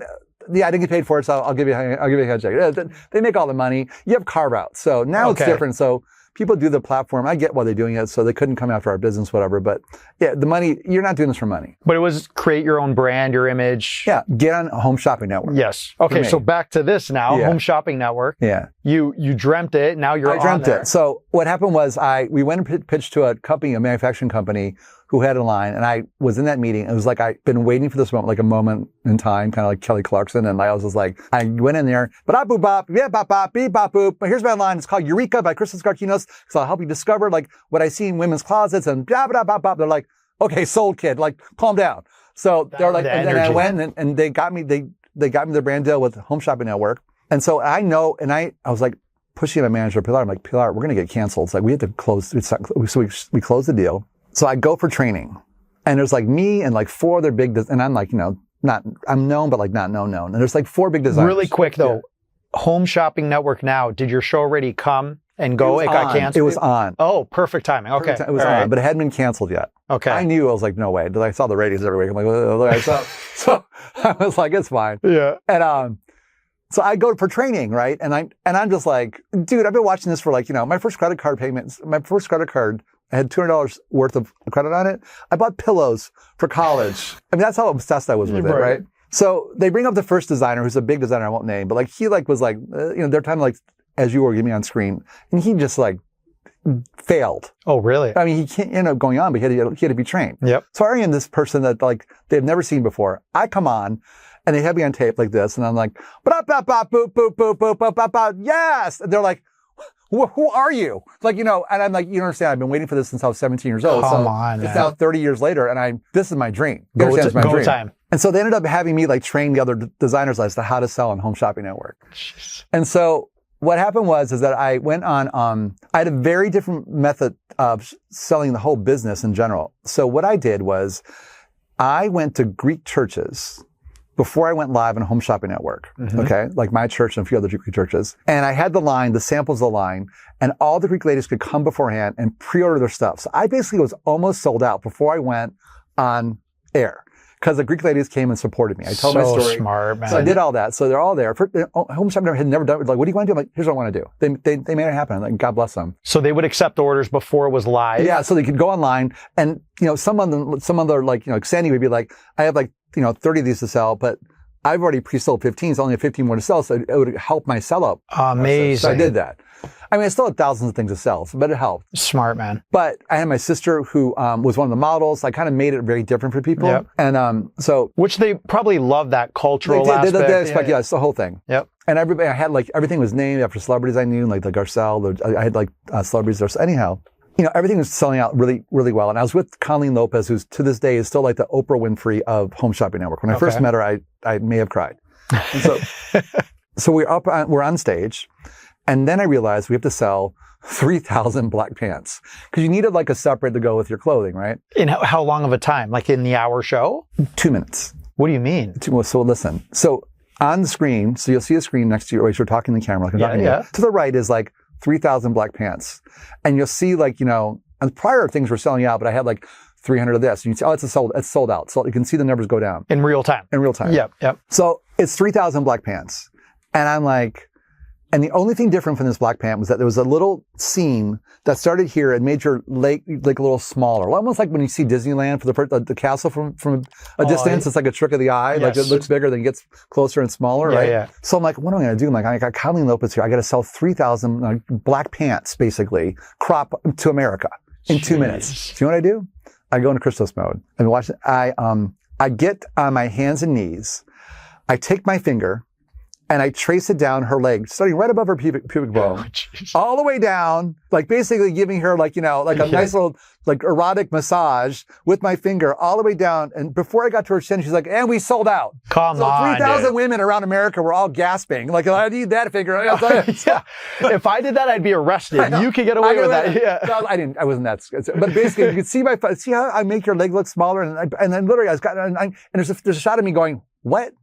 yeah, I didn't get paid for it, so I'll give you a handshake. They make all the money. You have carve outs. So now it's different. So people do the platform. I get why they're doing it. So they couldn't come after our business, whatever. But yeah, the money, you're not doing this for money. But it was create your own brand, your image. Yeah. Get on a Home Shopping Network. Yes. Okay. So back to this now, Home Shopping Network. Yeah. You dreamt it. Now you're on there. I dreamt it. So what happened was we went and pitched to a manufacturing company who had a line, and I was in that meeting. It was like I've been waiting for this moment, like a moment in time, kind of like Kelly Clarkson. And I was just like, I went in there, bop boop bop, yeah bop bop, beep bop boop. Here's my line. It's called Eureka by Christos Garkinos. So I'll help you discover like what I see in women's closets and blah blah blah blah. They're like, okay, sold, kid. Like, calm down. So they're like, and then I went and they got me. They got me the brand deal with Home Shopping Network. And so I know, and I was like pushing my manager Pilar. I'm like, Pilar, we're gonna get canceled. It's like we had to close. So we closed the deal. So I go for training, and there's like me and like 4 other big, and I'm like, I'm known, but like not known. And there's like 4 big designers. Really quick though, Home Shopping Network now, did your show already come and go? It got canceled? It was on. Oh, perfect timing. Okay. It was on, but it hadn't been canceled yet. Okay. I knew, I was like, no way. I saw the ratings every week. I'm like, so I was like, it's fine. Yeah. And, so I go for training, right? And I'm just like, dude, I've been watching this for like, my first credit card payments, I had $200 worth of credit on it. I bought pillows for college. I mean, that's how obsessed I was with it, right? So they bring up the first designer, who's a big designer I won't name, but like he like was like, they're trying to like as you were giving me on screen. And he just like failed. Oh, really? I mean, he can't end up going on, but he had to be trained. Yep. So I am this person that like they've never seen before. I come on and they have me on tape like this, and I'm like, bop, bop, bop, boop, boop, boop, boop, bop, bop, bop, yes. And they're like, who are you? Like, you know, and I'm like, you don't understand, I've been waiting for this since I was 17 years old. Come so on, it's man. now 30 years later, and this is my dream. Go dream. time. And so they ended up having me like train the other designers as to how to sell on Home Shopping Network. Jeez. And so what happened was that I went on, I had a very different method of selling the whole business in general. So what I did was I went to Greek churches before I went live on Home Shopping Network, okay? Like my church and a few other Greek churches. And I had the samples of the line, and all the Greek ladies could come beforehand and pre-order their stuff. So I basically was almost sold out before I went on air, because the Greek ladies came and supported me. I told my story. So smart, man. So I did all that. So they're all there. Home Shopping Network had never done it. Like, what do you want to do? I'm like, here's what I want to do. They made it happen. Like, God bless them. So they would accept orders before it was live? Yeah, so they could go online, and, you know, some of them, like, you know, Sandy would be like, I have like, you know, 30 of these to sell, but I've already pre-sold 15, so I only have 15 more to sell, so it would help my sell-up. Amazing. So I did that. I mean, I still had thousands of things to sell, but it helped. Smart, man. But I had my sister who was one of the models. I kind of made it very different for people. Yep. And so... Which they probably love that cultural aspect. They expect, yeah, it's the whole thing. Yep. And everybody, I had like, everything was named after celebrities I knew, like the Garcelle. I had like celebrities there. So anyhow, you know, everything was selling out really, really well. And I was with Colleen Lopez, who's to this day is still like the Oprah Winfrey of Home Shopping Network. When I first met her, I may have cried. And so we're on stage, and then I realized we have to sell 3,000 black pants, because you needed like a separate to go with your clothing, right? In how long of a time? Like in the hour show? 2 minutes. What do you mean? So listen. So on the screen, so you'll see a screen next to you, or you're talking to the camera, like I'm talking to you. To the right is like 3,000 black pants, and you'll see like, you know, and prior things were selling out, but I had like 300 of this. And you can see, oh, it's sold out. So you can see the numbers go down. In real time. Yep. So it's 3,000 black pants. And I'm like, and the only thing different from this black pant was that there was a little seam that started here and made your leg like a little smaller. Almost like when you see Disneyland for the castle from a distance, it's like a trick of the eye. Yes. Like it looks bigger, then it gets closer and smaller, right? Yeah. So I'm like, what am I going to do? I'm like, I got Colleen Lopez here. I got to sell 3,000 black pants, basically, crop to America in 2 minutes. Do you know what I do? I go into Christos mode. I watch it. I get on my hands and knees. I take my finger and I trace it down her leg, starting right above her pubic bone, all the way down, like basically giving her like, you know, like a nice little like erotic massage with my finger all the way down. And before I got to her chin, she's like, and we sold out. Come on, 3,000 women around America were all gasping. Like, I need that finger. Yeah. If I did that, I'd be arrested. You could get away with that. Yeah. No, I wasn't that. But basically, you could see how I make your leg look smaller. And then literally and there's a shot of me going, what?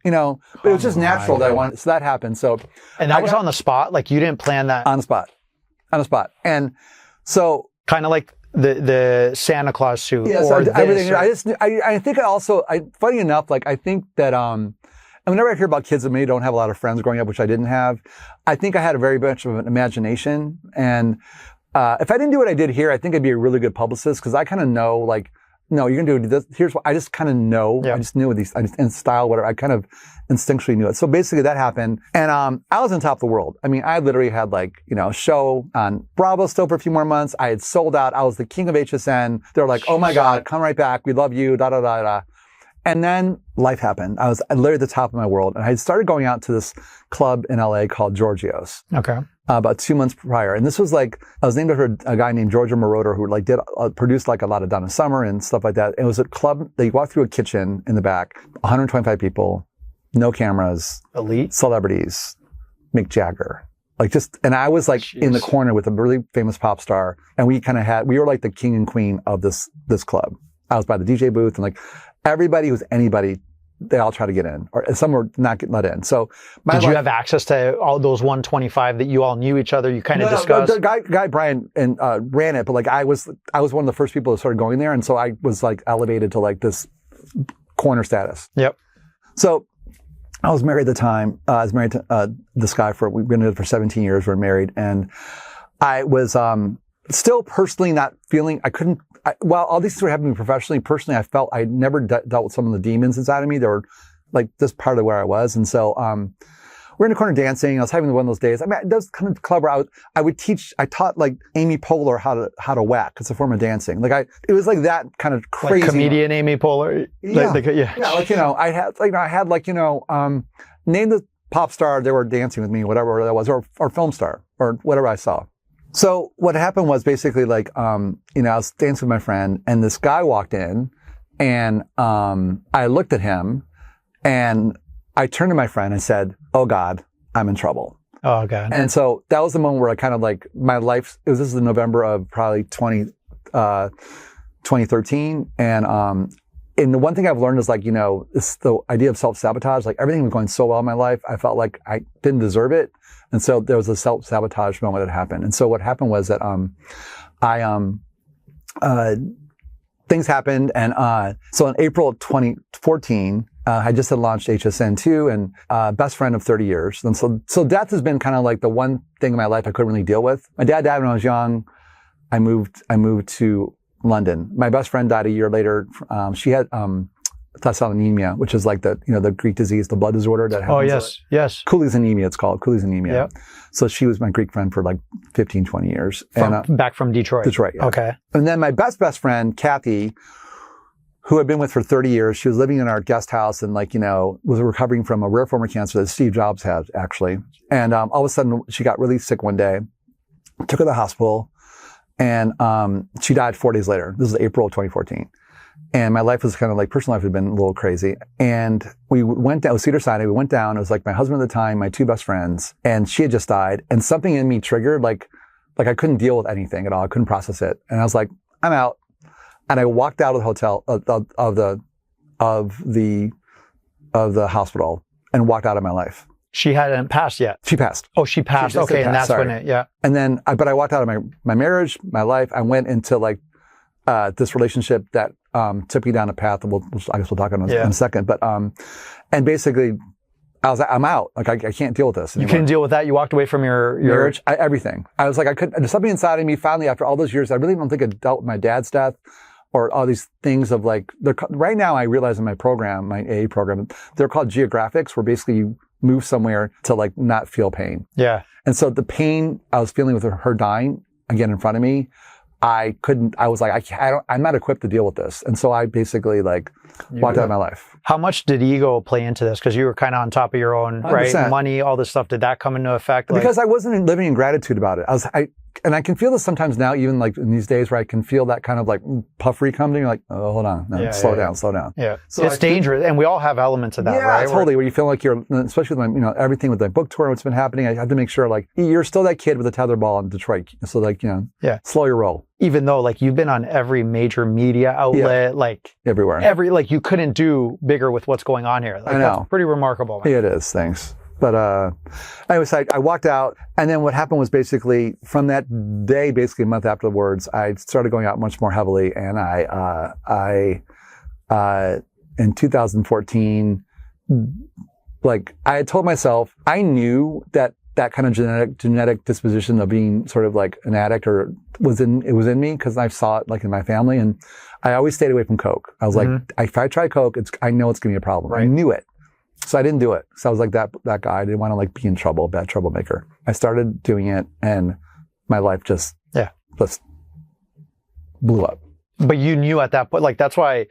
You know, but it was just natural that I wanted. So that happened. So, and that was on the spot. Like you didn't plan that on the spot. And so kind of like the Santa Claus suit. Yeah, so everything. I think funny enough, like I think that and whenever I hear about kids that maybe don't have a lot of friends growing up, which I didn't have, I think I had a very much of an imagination. And if I didn't do what I did here, I think I'd be a really good publicist, because I kind of know like, no, you're going to do this. Here's what I just kind of know. I just knew these, in style, whatever. I kind of instinctually knew it. So basically that happened. And I was on top of the world. I mean, I literally had like, you know, a show on Bravo still for a few more months. I had sold out. I was the king of HSN. They're like, oh my God, come right back. We love you, da, da, da, da. And then life happened. I was literally at the top of my world. And I had started going out to this club in LA called Giorgio's. Okay. About 2 months prior. And this was like, I was named after a guy named Giorgio Moroder, who like produced like a lot of Donna Summer and stuff like that. It was a club that you walk through a kitchen in the back, 125 people, no cameras. Elite. Celebrities. Mick Jagger. Like just, and I was like in the corner with a really famous pop star. And we were like the king and queen of this club. I was by the DJ booth, and like everybody who's anybody, they all try to get in, or some were not getting let in. So, did you have access to all those 125 that you all knew each other? You kind of discussed. The guy Brian ran it, but like I was one of the first people that started going there, and so I was like elevated to like this corner status. Yep. So I was married at the time. I was married to this guy we've been together for 17 years. We're married, and I was still personally not feeling. While all these things were happening professionally, personally, I felt I never dealt with some of the demons inside of me. They were like just part of where I was. And so, we're in the corner dancing. I was having one of those days. I mean, it was kind of club where I taught like Amy Poehler how to whack. It's a form of dancing. Like it was like that kind of crazy. Like comedian Amy Poehler? Yeah. Yeah. Like, I had name the pop star they were dancing with me, whatever that was, or film star, or whatever I saw. So what happened was basically like, I was dancing with my friend, and this guy walked in, and I looked at him, and I turned to my friend and said, "Oh God, I'm in trouble." Oh God. And so that was the moment where I kind of like my life. This is the November of probably 2013, and the one thing I've learned is like, it's the idea of self-sabotage. Like everything was going so well in my life, I felt like I didn't deserve it. And so there was a self-sabotage moment that happened. And so what happened was that things happened. And so in April of 2014, I just had launched HSN2 and best friend of 30 years. And so death has been kind of like the one thing in my life I couldn't really deal with. My dad died when I was young. I moved to London. My best friend died a year later. She had anemia, which is like the Greek disease, the blood disorder that happens. Oh, yes. Cooley's anemia, it's called. Cooley's anemia. Yep. So she was my Greek friend for like 15, 20 years. Back from Detroit. Detroit, yeah. Okay. And then my best friend, Kathy, who I'd been with for 30 years, she was living in our guest house and was recovering from a rare form of cancer that Steve Jobs had, actually. And all of a sudden, she got really sick one day, took her to the hospital, and she died 4 days later. This was April of 2014. And my life was kind of like, personal life had been a little crazy. And we went down, it was Cedar-Sinai, we went down, it was like my husband at the time, my two best friends, and she had just died. And something in me triggered, like I couldn't deal with anything at all. I couldn't process it. And I was like, I'm out. And I walked out of the hotel, of the hospital, and walked out of my life. She hadn't passed yet. She passed. Oh, she passed. Okay, and that's when it, yeah. And then, but I walked out of my marriage, my life. I went into like this relationship that took me down a path that I guess we'll talk about in a second. But and basically, I'm out. Like I can't deal with this anymore. You couldn't deal with that. You walked away from your marriage, everything. I was like, there's something inside of me. Finally, after all those years, I really don't think I dealt with my dad's death. Or all these things of like, right now I realize in my program, my AA program, they're called geographics, where basically you move somewhere to like not feel pain. Yeah. And so the pain I was feeling with her dying again in front of me, I was like, I'm not equipped to deal with this. And so I basically like walked out of my life. How much did ego play into this? Because you were kind of on top of your own, 100%. Right? Money, all this stuff. Did that come into effect? Because I wasn't living in gratitude about it. And I can feel this sometimes now, even like in these days where I can feel that kind of like puffery coming. You're like, oh, hold on. No, slow down. Yeah. So it's dangerous. And we all have elements of that, right? Yeah, totally. Where you feel like you're, especially with my, everything with my book tour, what's been happening, I have to make sure like you're still that kid with a tetherball in Detroit. So like, slow your roll. Even though like you've been on every major media outlet, like everywhere, like you couldn't do bigger with what's going on here. Like, I know. That's pretty remarkable. Man. It is. Thanks. But anyways, I walked out, and then what happened was basically from that day, basically a month afterwards, I started going out much more heavily, and I in 2014, like I had told myself, I knew that kind of genetic disposition of being sort of like an addict was in me because I saw it like in my family, and I always stayed away from Coke. I was like, if I try Coke, I know it's gonna be a problem. Right. I knew it. So I didn't do it. So I was like that guy. I didn't want to like be in trouble, bad troublemaker. I started doing it, and my life just blew up. But you knew at that point, like that's why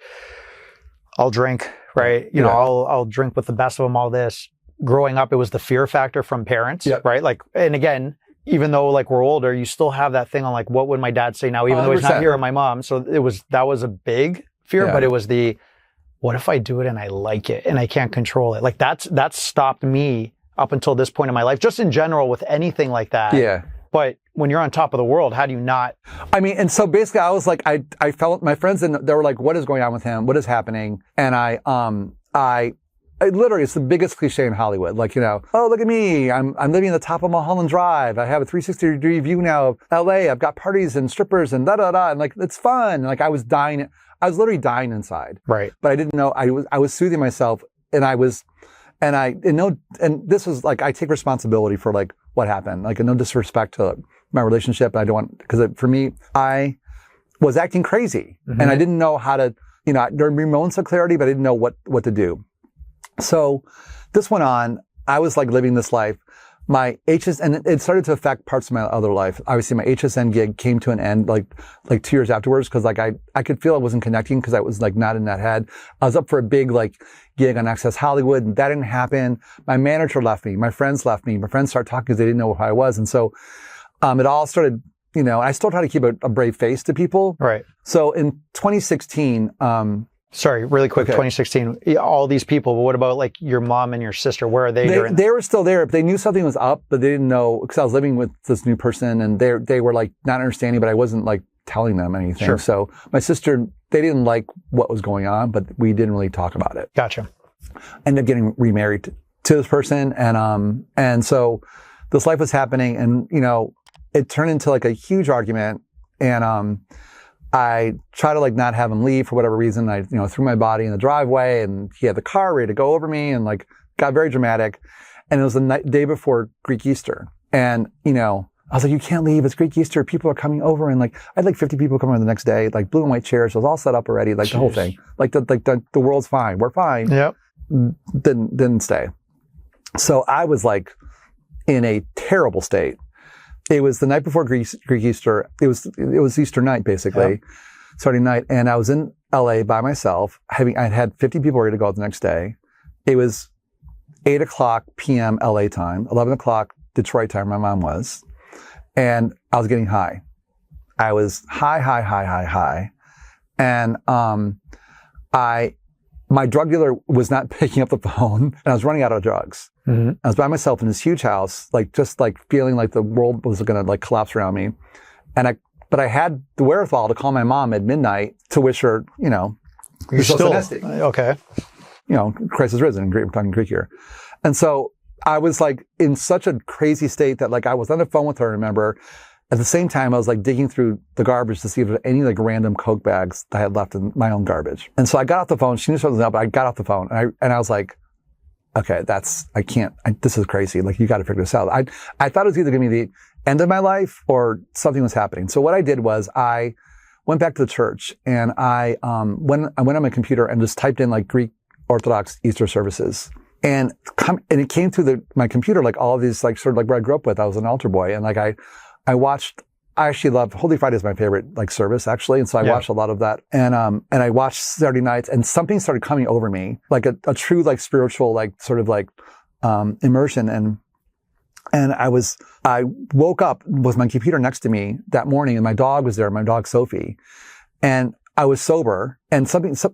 I'll drink, right? You know, I'll drink with the best of them, all this. Growing up, it was the fear factor from parents, right? Like, and again, even though like we're older, you still have that thing on like, what would my dad say now, even 100%. Though he's not here, or my mom. So that was a big fear, but it was what if I do it and I like it and I can't control it? Like that's stopped me up until this point in my life, just in general with anything like that. Yeah. But when you're on top of the world, how do you not? I mean, and so basically I was like, I felt my friends, and they were like, what is going on with him? What is happening? And I literally, it's the biggest cliche in Hollywood. Like, oh, look at me. I'm living at the top of Mulholland Drive. I have a 360-degree view now of LA. I've got parties and strippers and da-da-da. And like, it's fun. And like, I was dying. I was literally dying inside. Right. But I didn't know. I was soothing myself, and this was like, I take responsibility for like what happened. Like, no disrespect to my relationship. I don't want, because for me, I was acting crazy, and I didn't know how to, there were moments of clarity, but I didn't know what to do. So this went on. I was like living this life. My and it started to affect parts of my other life. Obviously, my HSN gig came to an end like 2 years afterwards because like I could feel I wasn't connecting because I was like not in that head. I was up for a big like gig on Access Hollywood, and that didn't happen. My manager left me. My friends left me. My friends started talking because they didn't know who I was, and so it all started. You know, I still try to keep a brave face to people. Right. So in 2016. Sorry, really quick, okay. 2016, all these people, but what about like your mom and your sister? Where are they during They were still there. They knew something was up, but they didn't know because I was living with this new person and they were like not understanding, but I wasn't like telling them anything. Sure. So my sister, they didn't like what was going on, but we didn't really talk about it. Gotcha. Ended up getting remarried to this person. And so this life was happening and, you know, it turned into like a huge argument and, I tried to like not have him leave for whatever reason. I, you know, threw my body in the driveway and he had the car ready to go over me and like got very dramatic. And it was the day before Greek Easter. And, you know, I was like, you can't leave. It's Greek Easter. People are coming over. And like, I had like 50 people come over the next day, like blue and white chairs. It was all set up already. Like the whole thing, like the world's fine. We're fine. Yep. Didn't stay. So I was like in a terrible state. It was the night before Greek Easter. It was Easter night, basically, yep. Saturday night. And I was in LA by myself. I had 50 people ready to go the next day. It was 8:00 p.m. LA time, 11:00 Detroit time, my mom was. And I was getting high. I was high. And my drug dealer was not picking up the phone and I was running out of drugs. Mm-hmm. I was by myself in this huge house, like just like feeling like the world was going to like collapse around me. But I had the wherewithal to call my mom at midnight to wish her, you know, you're still okay. You know, Christ is risen. We're talking Greek here. And so I was like in such a crazy state that like I was on the phone with her, remember. At the same time, I was like digging through the garbage to see if there were any like random Coke bags that I had left in my own garbage. And so I got off the phone. She knew something was up, but I got off the phone and I was like, okay, this is crazy. Like you got to figure this out. I thought it was either going to be the end of my life or something was happening. So what I did was I went back to the church and I went on my computer and just typed in like Greek Orthodox Easter services. And it came through my computer, like all of these, like sort of like where I grew up with. I was an altar boy and like I actually love Holy Friday is my favorite like service actually. And so I watched a lot of that. And I watched Saturday nights and something started coming over me, like a true like spiritual, like sort of like, immersion. And I woke up with my computer next to me that morning and my dog was there, my dog Sophie. And I was sober and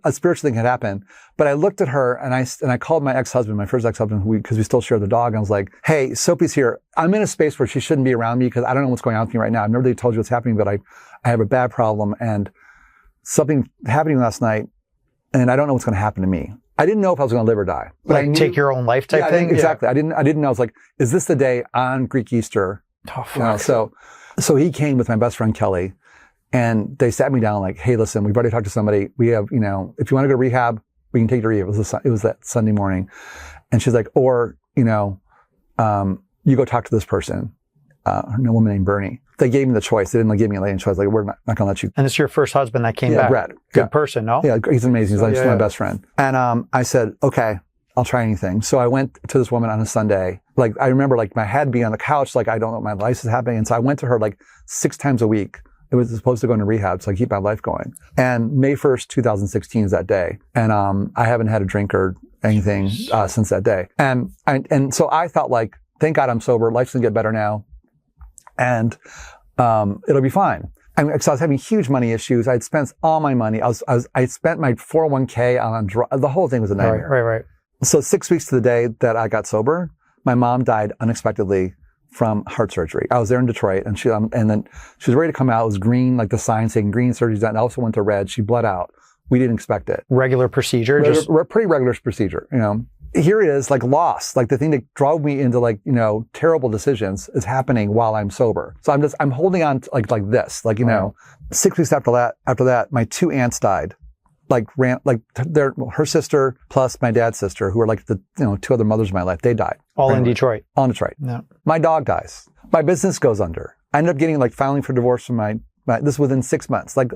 a spiritual thing had happened, but I looked at her and I called my ex-husband, my first ex-husband, because we still share the dog. And I was like, hey, Sophie's here. I'm in a space where she shouldn't be around me because I don't know what's going on with me right now. I've never really told you what's happening, but I have a bad problem and something happening last night and I don't know what's going to happen to me. I didn't know if I was going to live or die. But like take your own life type thing? Exactly. Yeah. I didn't know. I was like, is this the day on Greek Easter? Oh, fuck. You know, so he came with my best friend, Kelly. And they sat me down like, hey, listen, we've already talked to somebody. We have, you know, if you want to go to rehab, we can take you to rehab. It was that Sunday morning. And she's like, or, you know, you go talk to this person, a woman named Bernie. They gave me the choice. They didn't like give me a lane choice. Like, we're not going to let you. And it's your first husband that came back. Brad. Good person, no? Yeah, he's amazing. He's like my best friend. And I said, okay, I'll try anything. So I went to this woman on a Sunday. Like, I remember like my head being on the couch, like I don't know what my life is happening. And so I went to her like 6 times a week. It was supposed to go into rehab, so I keep my life going. And May 1st, 2016 is that day. And I haven't had a drink or anything since that day. And so I felt like, thank God I'm sober. Life's gonna get better now. And it'll be fine. So I was having huge money issues. I'd spent all my money. I spent my 401k on the whole thing was a nightmare. Right. So 6 weeks to the day that I got sober, my mom died unexpectedly from heart surgery. I was there in Detroit and then she was ready to come out. It was green, like the sign saying green surgery's done. It also went to red. She bled out. We didn't expect it. Regular procedure? Pretty regular procedure, you know. Here it is, like loss, like the thing that drove me into like, you know, terrible decisions is happening while I'm sober. So I'm holding on to like this, like, you know, 6 weeks after that, my 2 aunts died. Her sister plus my dad's sister, who are like the 2 other mothers of my life, they died. All in Detroit. All in Detroit. Yeah. My dog dies. My business goes under. I ended up getting like filing for divorce from my this within 6 months. Like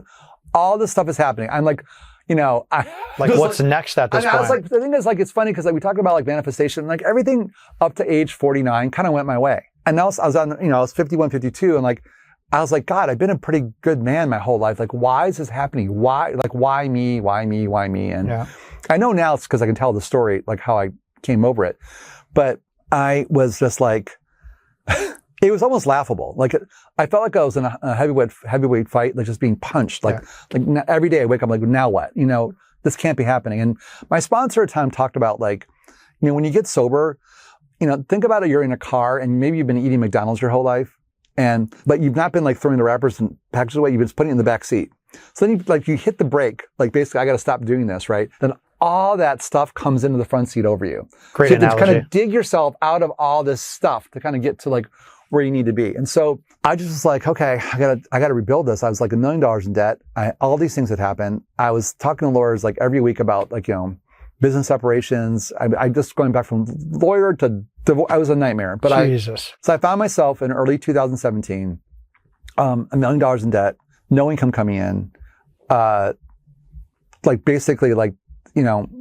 all this stuff is happening. I'm like, Like, what's next at this point? I was like, the thing is, like, it's funny because like we talk about like manifestation, like everything up to age 49 kind of went my way. And now I was on, I was 51, 52, and like, I was like, God, I've been a pretty good man my whole life. Like, why is this happening? Why me? And I know now it's because I can tell the story, like how I came over it. But I was just like, it was almost laughable. Like, I felt like I was in a heavyweight fight, like just being punched. Like every day I wake up, like, now what? This can't be happening. And my sponsor at the time talked about like, when you get sober, think about it. You're in a car and maybe you've been eating McDonald's your whole life, but you've not been like throwing the wrappers and packages away. You've been putting it in the back seat. So then you hit the brake, like basically I got to stop doing this, right? Then all that stuff comes into the front seat over you. Great so analogy. To kind of dig yourself out of all this stuff to kind of get to like where you need to be. And so I just was like, okay, I gotta rebuild this. I was like $1 million in debt. All these things had happened. I was talking to lawyers like every week about like, business separations. I just going back from lawyer to divorce. I was a nightmare. But so I found myself in early 2017, $1 million in debt, no income coming in, like basically like,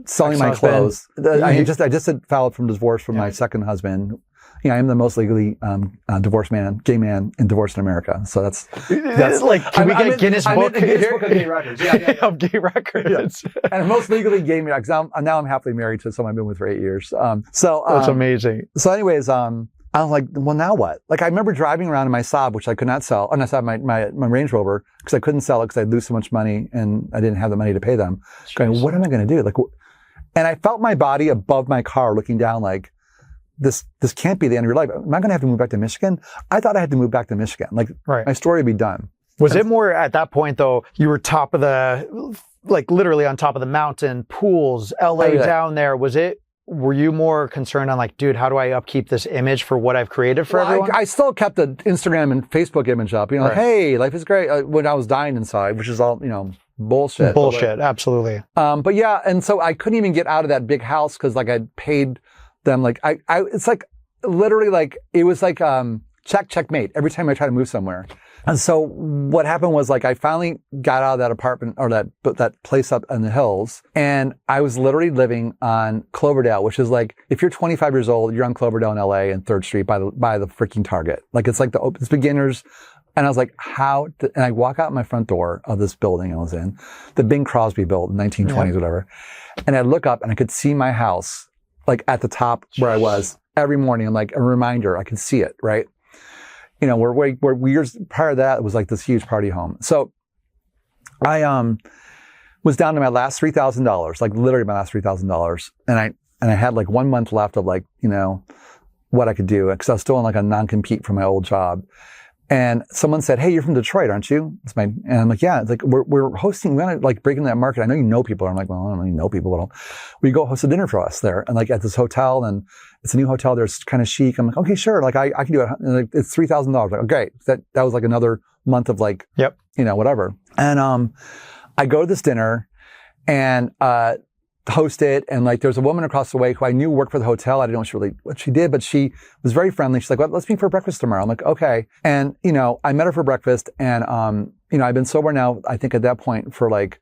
selling my clothes. I just had filed from divorce from my second husband. I am the most legally divorced man, gay man, in divorce in America. So that's like, can we get Guinness Book? Guinness Book of Gay Records. Yeah. Of gay records. Yeah. And most legally gay man, because now I'm happily married to someone I've been with for 8 years. That's amazing. So anyways, I was like, well, now what? Like, I remember driving around in my Saab, which I could not sell. And I saw my Range Rover, because I couldn't sell it because I'd lose so much money and I didn't have the money to pay them. Going, what am I going to do? Like, and I felt my body above my car looking down like, this can't be the end of your life. Am I going to have to move back to Michigan? I thought I had to move back to Michigan. Like, my story would be done. Was it more at that point, though, you were literally on top of the mountain, pools, LA down there. Were you more concerned on like, dude, how do I upkeep this image for what I've created for everyone? I still kept the Instagram and Facebook image up, like, hey, life is great, when I was dying inside, which is all, bullshit. Bullshit, absolutely. But yeah, and so I couldn't even get out of that big house because like I'd paid them, like it's like literally like it was like checkmate every time I try to move somewhere. And so what happened was like I finally got out of that apartment or that place up in the hills, and I was literally living on Cloverdale, which is like if you're 25 years old, you're on Cloverdale in LA and 3rd Street by the freaking Target. Like it's like it's beginners. And I was like, and I walk out my front door of this building I was in, the Bing Crosby built in 1920s, whatever. And I look up and I could see my house like at the top where I was every morning, and like a reminder, I could see it, right? Where years prior to that, it was like this huge party home. So I was down to my last $3,000, like literally my last $3,000. And I had like 1 month left of like, what I could do, because I was still on like a non-compete from my old job. And someone said, hey, you're from Detroit, aren't you? And I'm like, yeah. It's like, we're hosting, we're going to like break into that market. I know you know people. I'm like, well, I don't really know people. But will you go host a dinner for us there? And like at this hotel, and it's a new hotel. There's kind of chic. I'm like, okay, sure. Like I can do it. And like, it's $3,000. Like, okay. That was like another month of like, whatever. And I go to this dinner and host it, and like there's a woman across the way who I knew worked for the hotel. I didn't know what she did, but she was very friendly. She's like, well, let's meet for breakfast tomorrow. I'm like, okay. And I met her for breakfast, and I've been sober now, I think at that point for like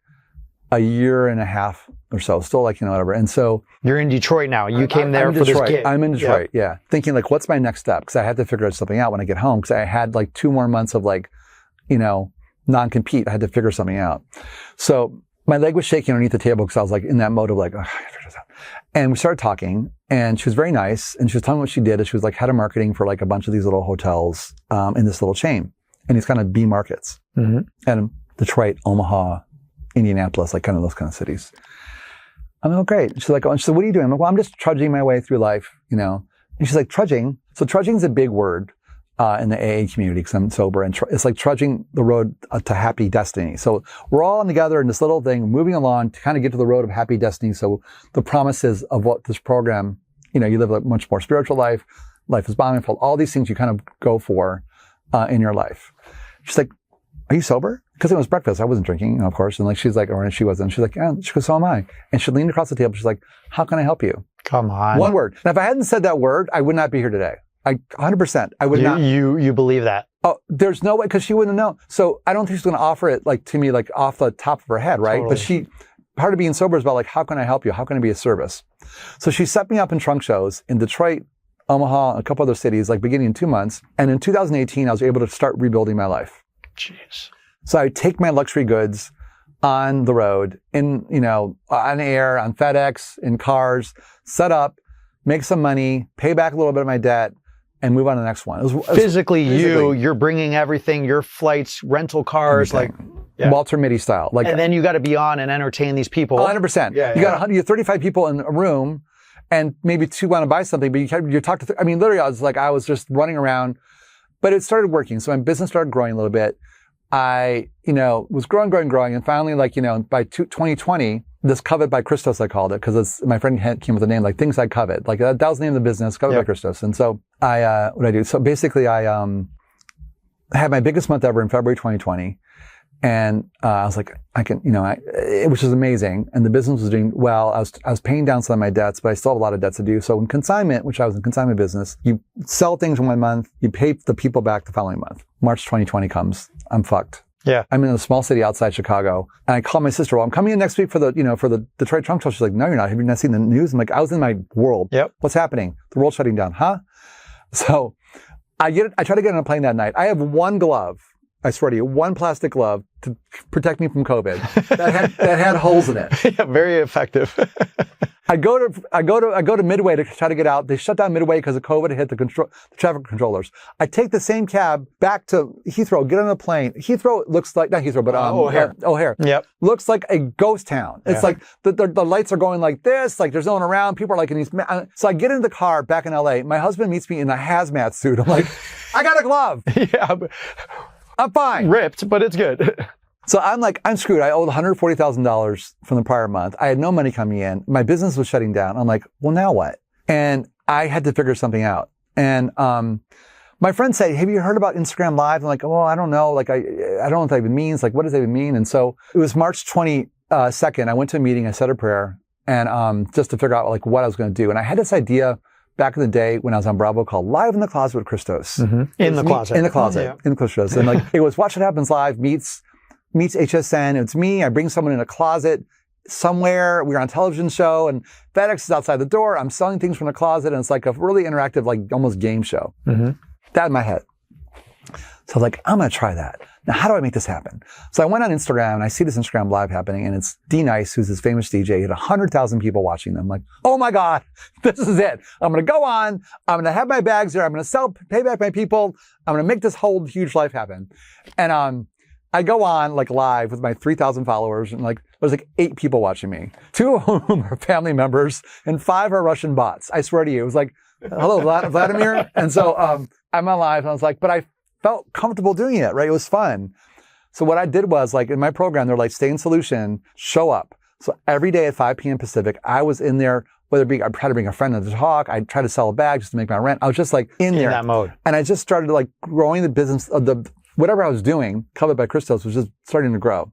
a year and a half or so, still like, whatever. And so you're in Detroit now. You came there for this gig. I'm in Detroit. Yeah. Thinking like, what's my next step? Because I had to figure something out when I get home, because I had like 2 more months of like, non-compete. I had to figure something out. So my leg was shaking underneath the table because I was like in that mode of like, oh, I figured this out. And we started talking, and she was very nice, and she was telling me what she did. And she was like head of marketing for like a bunch of these little hotels in this little chain, and these kind of B markets, and Detroit, Omaha, Indianapolis, like kind of those kind of cities. I'm like, oh, great. She's like, oh, and she said, what are you doing? I'm like, well, I'm just trudging my way through life, And she's like, trudging. So trudging is a big word in the AA community, because I'm sober, and it's like trudging the road to happy destiny. So we're all together in this little thing, moving along to kind of get to the road of happy destiny. So the promises of what this program, you live a much more spiritual life. Life is bountiful. All these things you kind of go for in your life. She's like, are you sober? Because it was breakfast. I wasn't drinking, of course. And like she's like, or she wasn't. She's like, yeah. She goes, so am I. And she leaned across the table. She's like, how can I help you? Come on. One word. Now, if I hadn't said that word, I would not be here today. 100%. I would not. You believe that? Oh, there's no way, because she wouldn't know. So I don't think she's going to offer it like to me, like off the top of her head, right? Totally. But part of being sober is about like, how can I help you? How can I be of service? So she set me up in trunk shows in Detroit, Omaha, a couple other cities, like beginning in 2 months. And in 2018, I was able to start rebuilding my life. Jeez. So I take my luxury goods on the road, on air, on FedEx, in cars, set up, make some money, pay back a little bit of my debt, and move on to the next one. It was physically, you're bringing everything, your flights, rental cars, everything. Walter Mitty style. And then you got to be on and entertain these people. 100%. Yeah, you got 35 people in a room, and maybe 2 want to buy something, but you talk to, literally I was just running around, but it started working. So my business started growing a little bit. I, was growing. And finally, by 2020, this Covet by Christos, I called it, because my friend came with a name, like Things I Covet. Like that was the name of the business, Covet by Christos. And so what I do? So basically I had my biggest month ever in February 2020. And I was like, which is amazing. And the business was doing well. I was paying down some of my debts, but I still have a lot of debts to do. So in consignment, which I was in consignment business, you sell things in 1 month, you pay the people back the following month. March 2020 comes, I'm fucked. Yeah. I'm in a small city outside Chicago, and I call my sister, well, I'm coming in next week for the Detroit Trunk Show. She's like, no, you're not. Have you not seen the news? I'm like, I was in my world. Yep. What's happening? The world's shutting down. Huh? So I try to get on a plane that night. I have one glove. I swear to you, one plastic glove to protect me from COVID that had holes in it. Yeah, very effective. I go to Midway to try to get out. They shut down Midway because of COVID. It hit the traffic controllers. I take the same cab back to Heathrow, get on a plane. Heathrow looks like, not Heathrow, but O'Hare. Yep. Looks like a ghost town. It's like the lights are going like this, like there's no one around. People are like in these, so I get in the car back in LA. My husband meets me in a hazmat suit. I'm like, I got a glove. Yeah. I'm fine. Ripped, but it's good. So I'm screwed. I owed $140,000 from the prior month. I had no money coming in. My business was shutting down. I'm like, well, now what? And I had to figure something out. And my friend said, have you heard about Instagram Live? I'm like, well, I don't know. Like, I don't know what that even means. Like, what does that even mean? And so it was March 22nd. I went to a meeting. I said a prayer, and just to figure out like what I was going to do. And I had this idea back in the day when I was on Bravo called Live in the Closet with Christos. Mm-hmm. In the closet. In Christos. And like, it was Watch What Happens Live meets HSN. It's me. I bring someone in a closet somewhere. We're on a television show, and FedEx is outside the door. I'm selling things from the closet, and it's like a really interactive, like almost game show. Mm-hmm. That in my head. So I was like, I'm going to try that. Now, how do I make this happen? So I went on Instagram, and I see this Instagram Live happening, and it's D Nice, who's this famous DJ. He had 100,000 people watching them. I'm like, oh my God, this is it. I'm going to go on. I'm going to have my bags there. I'm going to pay back my people. I'm going to make this whole huge life happen. And I go on like live with my 3,000 followers, and like there's like 8 people watching me, 2 of whom are family members, and 5 are Russian bots. I swear to you, it was like, hello, Vladimir. And so I'm on live, and I was like, but I felt comfortable doing it, right? It was fun. So what I did was like in my program, they're like, stay in solution, show up. So every day at 5 p.m. Pacific, I was in there, whether it be, I tried to bring a friend to talk, I tried to sell a bag just to make my rent. I was just like in there. That mode. And I just started like growing the business of whatever I was doing, Covet by Christos, was just starting to grow.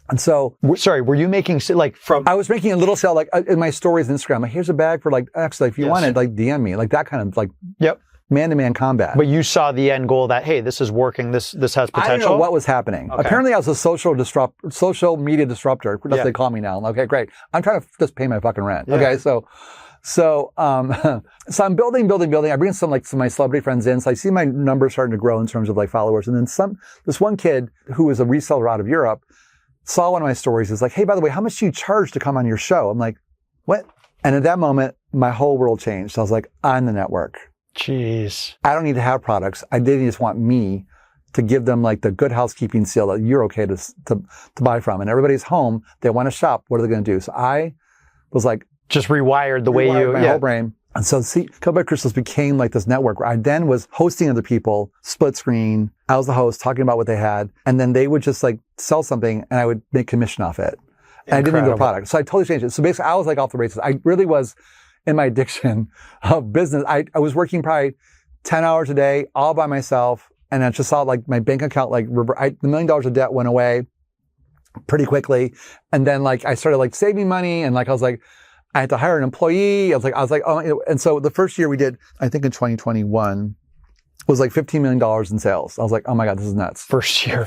And so, sorry, were you making like from? I was making a little sale like in my stories on Instagram. Like, here's a bag for like, actually, if you want it, like DM me, like that kind of like. Yep. Man-to-man combat. But you saw the end goal that, hey, this is working, this has potential? I didn't know what was happening. Okay. Apparently I was a social media disruptor. That's what they call me now. Okay, great. I'm trying to just pay my fucking rent. Yeah. Okay, so I'm building. I bring some of my celebrity friends in. So I see my numbers starting to grow in terms of like followers. And then this one kid who was a reseller out of Europe saw one of my stories. Is like, hey, by the way, how much do you charge to come on your show? I'm like, what? And at that moment, my whole world changed. So I was like, I'm the network. Jeez. I don't need to have products. They just want me to give them like the good housekeeping seal that you're okay to buy from. And everybody's home. They want to shop. What are they going to do? So I was like, just rewired the way you, my whole brain. And so Covet by Christos became like this network where I then was hosting other people, split screen. I was the host talking about what they had. And then they would just like sell something and I would make commission off it. And I didn't do the product. So I totally changed it. So basically I was like off the races. I really was in my addiction of business. I was working probably 10 hours a day all by myself. And I just saw like my bank account, like the $1 million of debt went away pretty quickly. And then like I started like saving money and like I was like, I had to hire an employee. I was like, oh, and so the first year we did, I think in 2021, was like $15 million in sales. I was like, oh my God, this is nuts. First year.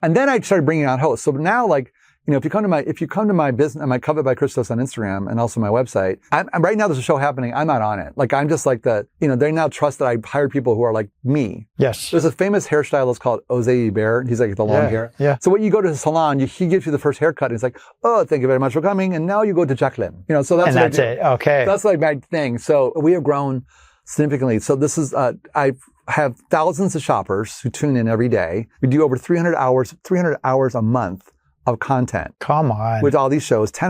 And then I started bringing on hosts. So now like if you come to my business, my Covet by Christos on Instagram and also my website, I'm right now there's a show happening. I'm not on it. Like I'm just like they now trust that I hire people who are like me. Yes. There's a famous hairstylist called Jose Iber. He's like the long hair. Yeah. So when you go to the salon, he gives you the first haircut and he's like, oh, thank you very much for coming. And now you go to Jacqueline. So that's it. Okay. That's like my thing. So we have grown significantly. So this is, I have thousands of shoppers who tune in every day. We do over 300 hours a month of content. Come on. With all these shows, 10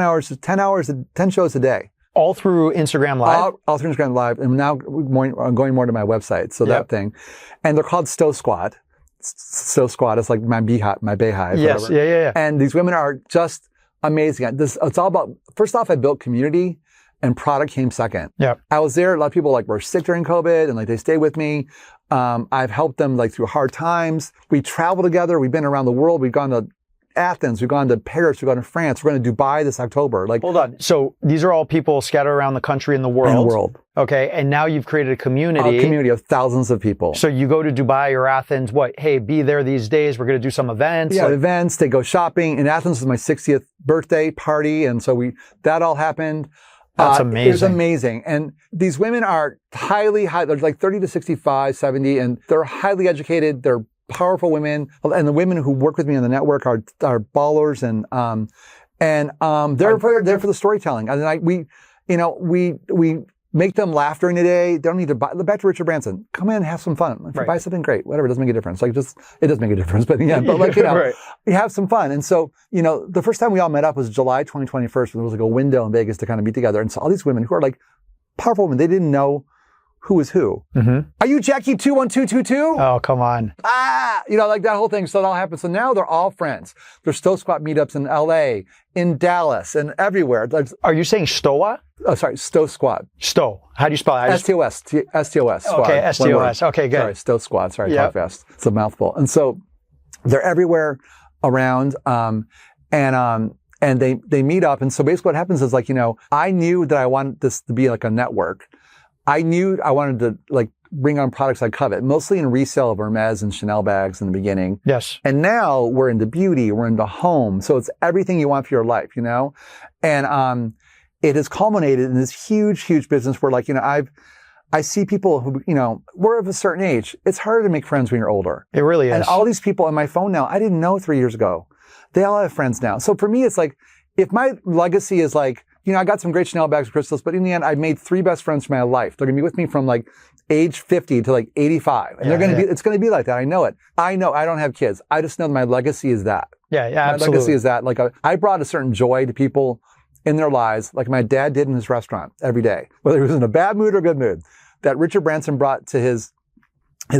shows a day. All through Instagram Live? All through Instagram Live. And now I'm going more to my website. So that thing. And they're called Stow Squad. Stow Squad is like my Bayhive. Yes. Whatever. Yeah. And these women are just amazing. It's all about, first off, I built community and product came second. Yeah. I was there. A lot of people were sick during COVID and they stayed with me. I've helped them through hard times. We travel together. We've been around the world. We've gone to Athens, we've gone to Paris, we've gone to France, we're going to Dubai this October. Hold on. So these are all people scattered around the country and the world. Okay. And now you've created a community. A community of thousands of people. So you go to Dubai or Athens, hey, be there these days. We're going to do some events. Yeah, events. They go shopping. In Athens was my 60th birthday party. And so that all happened. That's amazing. It was amazing. And these women are they're like 30 to 65, 70, and they're highly educated. They're powerful women, and the women who work with me on the network are ballers, and they're for the storytelling. And we make them laugh during the day. They don't need to buy. Back to Richard Branson. Come in and have some fun. If you buy something, great. Whatever, it doesn't make a difference. It does make a difference, but yeah, but you have some fun. And so, the first time we all met up was July 2021. There was a window in Vegas to kind of meet together. And so all these women who are powerful women, they didn't know who was who. Mm-hmm. Are you Jackie 21222? Oh, come on. That whole thing. So that all happened. So now they're all friends. There's Stow Squad meetups in LA, in Dallas, and everywhere. Are you saying Stoa? Oh, sorry, Stow Squad. Stow. How do you spell it? S-T-O-S. S-T-O-S. Okay, S-T-O-S. Okay, good. Sorry, Stow Squad. Sorry, talk fast. It's a mouthful. And so they're everywhere around, and they meet up. And so basically what happens is I knew that I wanted this to be like a network. I knew I wanted to bring on products like Covet, mostly in resale of Hermes and Chanel bags in the beginning. Yes. And now we're into beauty, we're into home. So it's everything you want for your life, And it has culminated in this huge, huge business where I see people who, we're of a certain age. It's harder to make friends when you're older. It really is. And all these people on my phone now, I didn't know 3 years ago. They all have friends now. So for me, it's if my legacy is I got some great Chanel bags with Christos, but in the end, I made 3 best friends for my life. They're going to be with me from age 50 to 85. And it's going to be like that. I know it. I know I don't have kids. I just know that my legacy is that. Yeah, absolutely. My legacy is that. I brought a certain joy to people in their lives, like my dad did in his restaurant every day, whether he was in a bad mood or good mood, that Richard Branson brought to his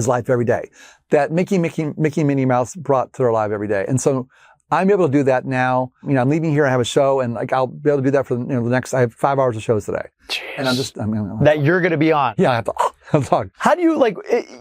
life every day, that Mickey, Minnie Mouse brought to their life every day. And so I'm able to do that now. I'm leaving here. I have a show, and I'll be able to do that for the next. I have 5 hours of shows today, Jeez. And that you're going to be on. Yeah, I have to talk. How do you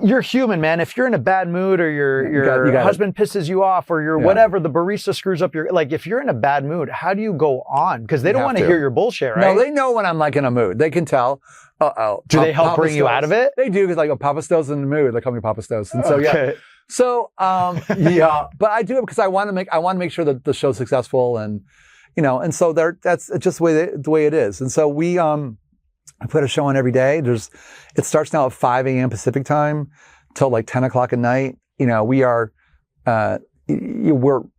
you're human, man. If you're in a bad mood, or your husband pisses you off, or your whatever, the barista screws up your if you're in a bad mood, how do you go on? Because they don't want to hear your bullshit, right? No, they know when I'm in a mood. They can tell. Do they help bring you out of it? They do, because Papa Stowe's in the mood. They call me Papa Stowe's, and so yeah. So, but I do it because I want to make sure that the show's successful, and so that's just the way it is. And so I put a show on every day. It starts now at 5 a.m. Pacific time till 10 o'clock at night. We're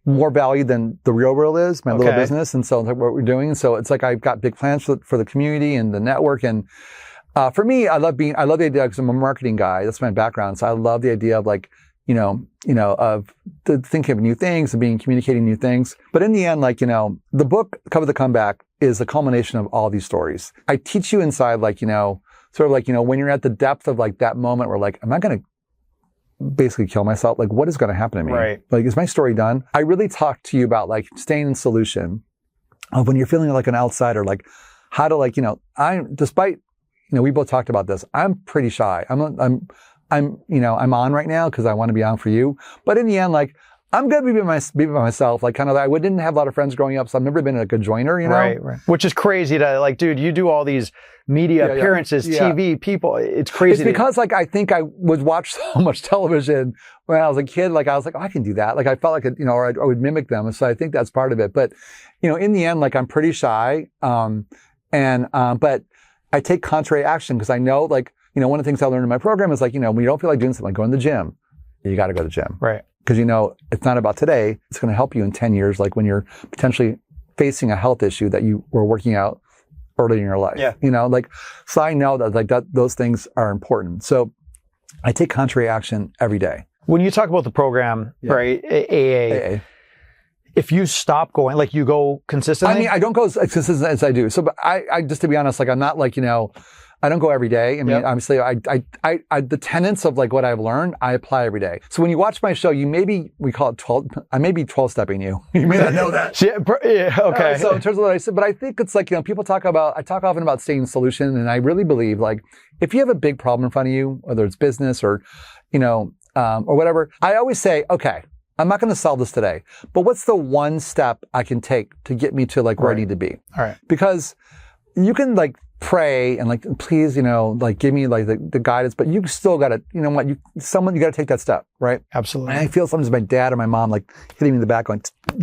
more valued than the real world is, my little business. And so what we're doing. And so it's I've got big plans for the community and the network. And, for me, I love the idea, because I'm a marketing guy. That's my background. So I love the idea of of thinking of new things and communicating new things. But in the end, the book, Cover the Comeback, is a culmination of all these stories. I teach you inside, when you're at the depth of that moment where am I going to basically kill myself? What is going to happen to me? Right. Is my story done? I really talk to you about staying in solution of when you're feeling like an outsider, how to despite, we both talked about this. I'm pretty shy. I'm on right now because I want to be on for you. But in the end, I'm good being by myself. Like kind of, I didn't have a lot of friends growing up, so I've never been a good joiner, you know? Right. Which is crazy to like, dude, you do all these media appearances, TV, people. It's crazy. It's because like, I think I would watch so much television when I was a kid. Like I was like, oh, I can do that. Like I felt like, you know, or I would mimic them. So I think that's part of it. But, you know, in the end, like I'm pretty shy. But I take contrary action because I know like, you know, one of the things I learned in my program is like, you know, when you don't feel like doing something, like going to the gym, you got to go to the gym. Right. Because, you know, it's not about today. It's going to help you in 10 years, like when you're potentially facing a health issue that you were working out early in your life. Yeah. You know, like, so I know that like those things are important. So I take contrary action every day. When you talk about the program, right, AA, if you stop going, like you go consistently? I mean, I don't go as consistent as I do. So, but I just to be honest, like I'm not like, you know, I don't go every day. I mean, obviously, the tenets of like what I've learned, I apply every day. So when you watch my show, we call it 12. I may be 12-stepping you. You may not know that. Okay. So in terms of what I said, but I think it's like, you know, I talk often about staying in solution, and I really believe like if you have a big problem in front of you, whether it's business or, you know, or whatever, I always say, okay, I'm not going to solve this today, but what's the one step I can take to get me to like where I need to be? All right. Because you can like pray and like, please, you know, like give me like the guidance, but you still got to, you know what, you got to take that step, right? Absolutely. And I feel sometimes my dad or my mom like hitting me in the back going,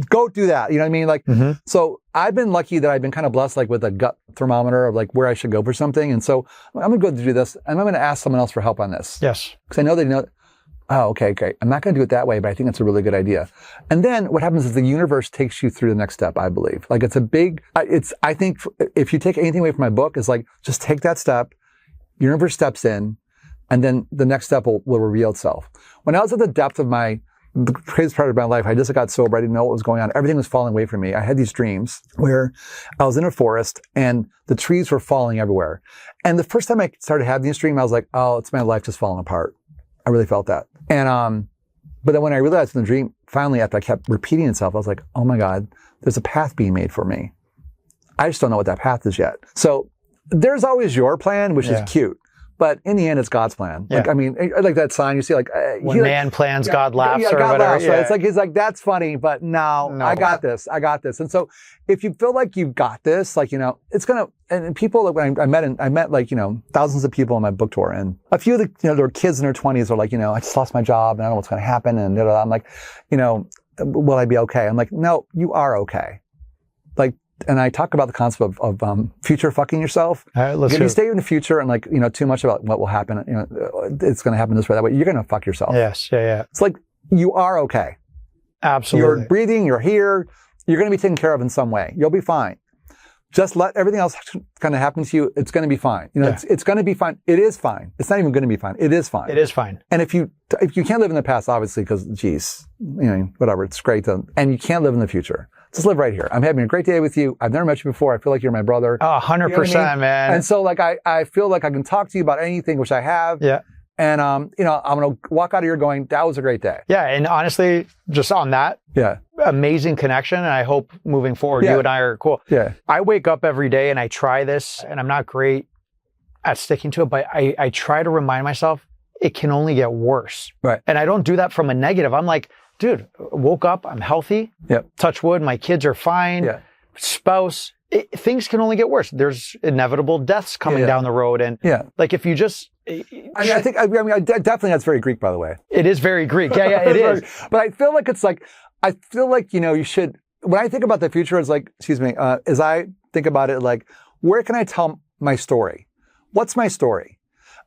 go do that. You know what I mean? Like, so I've been lucky that I've been kind of blessed like with a gut thermometer of like where I should go for something. And so I'm going to go do this and I'm going to ask someone else for help on this. Yes. Because I know they know, oh, okay, great. I'm not going to do it that way, but I think it's a really good idea. And then what happens is the universe takes you through the next step, I believe. Like it's a big, I think if you take anything away from my book, it's like, just take that step, universe steps in, and then the next step will reveal itself. When I was at the depth of the craziest part of my life, I just got sober. I didn't know what was going on. Everything was falling away from me. I had these dreams where I was in a forest and the trees were falling everywhere. And the first time I started having this dream, I was like, oh, it's my life just falling apart. I really felt that. And, but then when I realized in the dream, finally, after I kept repeating itself, I was like, oh my God, there's a path being made for me. I just don't know what that path is yet. So there's always your plan, which is cute. But in the end, it's God's plan. Like, I mean, like that sign you see, like when man plans, God laughs, or God whatever. Laughs, right? It's like he's like, that's funny, but no, I got this. And so, if you feel like you've got this, like, you know, it's gonna. And people, like when I met like, you know, thousands of people on my book tour, and a few of the, you know, there were kids in their 20s are like, you know, I just lost my job and I don't know what's gonna happen, and I'm like, you know, will I be okay? I'm like, no, you are okay. Like. And I talk about the concept of future fucking yourself. If you stay in the future and like, you know, too much about what will happen, you know, it's going to happen this way, that way, you're going to fuck yourself. Yes. Yeah. It's like, you are okay. Absolutely. You're breathing, you're here, you're going to be taken care of in some way. You'll be fine. Just let everything else kind of happen to you. It's going to be fine. You know, it's going to be fine. It is fine. It's not even going to be fine. It is fine. It is fine. And if you can't live in the past, obviously, because geez, you know, whatever, it's great and you can't live in the future. Just live right here. I'm having a great day with you. I've never met you before. I feel like you're my brother. Oh, 100%, you know what I mean? Man. And so like, I feel like I can talk to you about anything, which I have. Yeah. And, you know, I'm going to walk out of here going, that was a great day. Yeah. And honestly, just on that, amazing connection. And I hope moving forward, you and I are cool. Yeah. I wake up every day and I try this, and I'm not great at sticking to it, but I try to remind myself it can only get worse. Right. And I don't do that from a negative. I'm like, dude, woke up, I'm healthy. Yep. Touch wood, my kids are fine. Yeah. Spouse, things can only get worse. There's inevitable deaths coming down the road. And like if you just... I definitely that's very Greek, by the way. It is very Greek. Yeah, it is. But I feel like, you know, you should... When I think about the future, it's like, as I think about it, like, where can I tell my story? What's my story?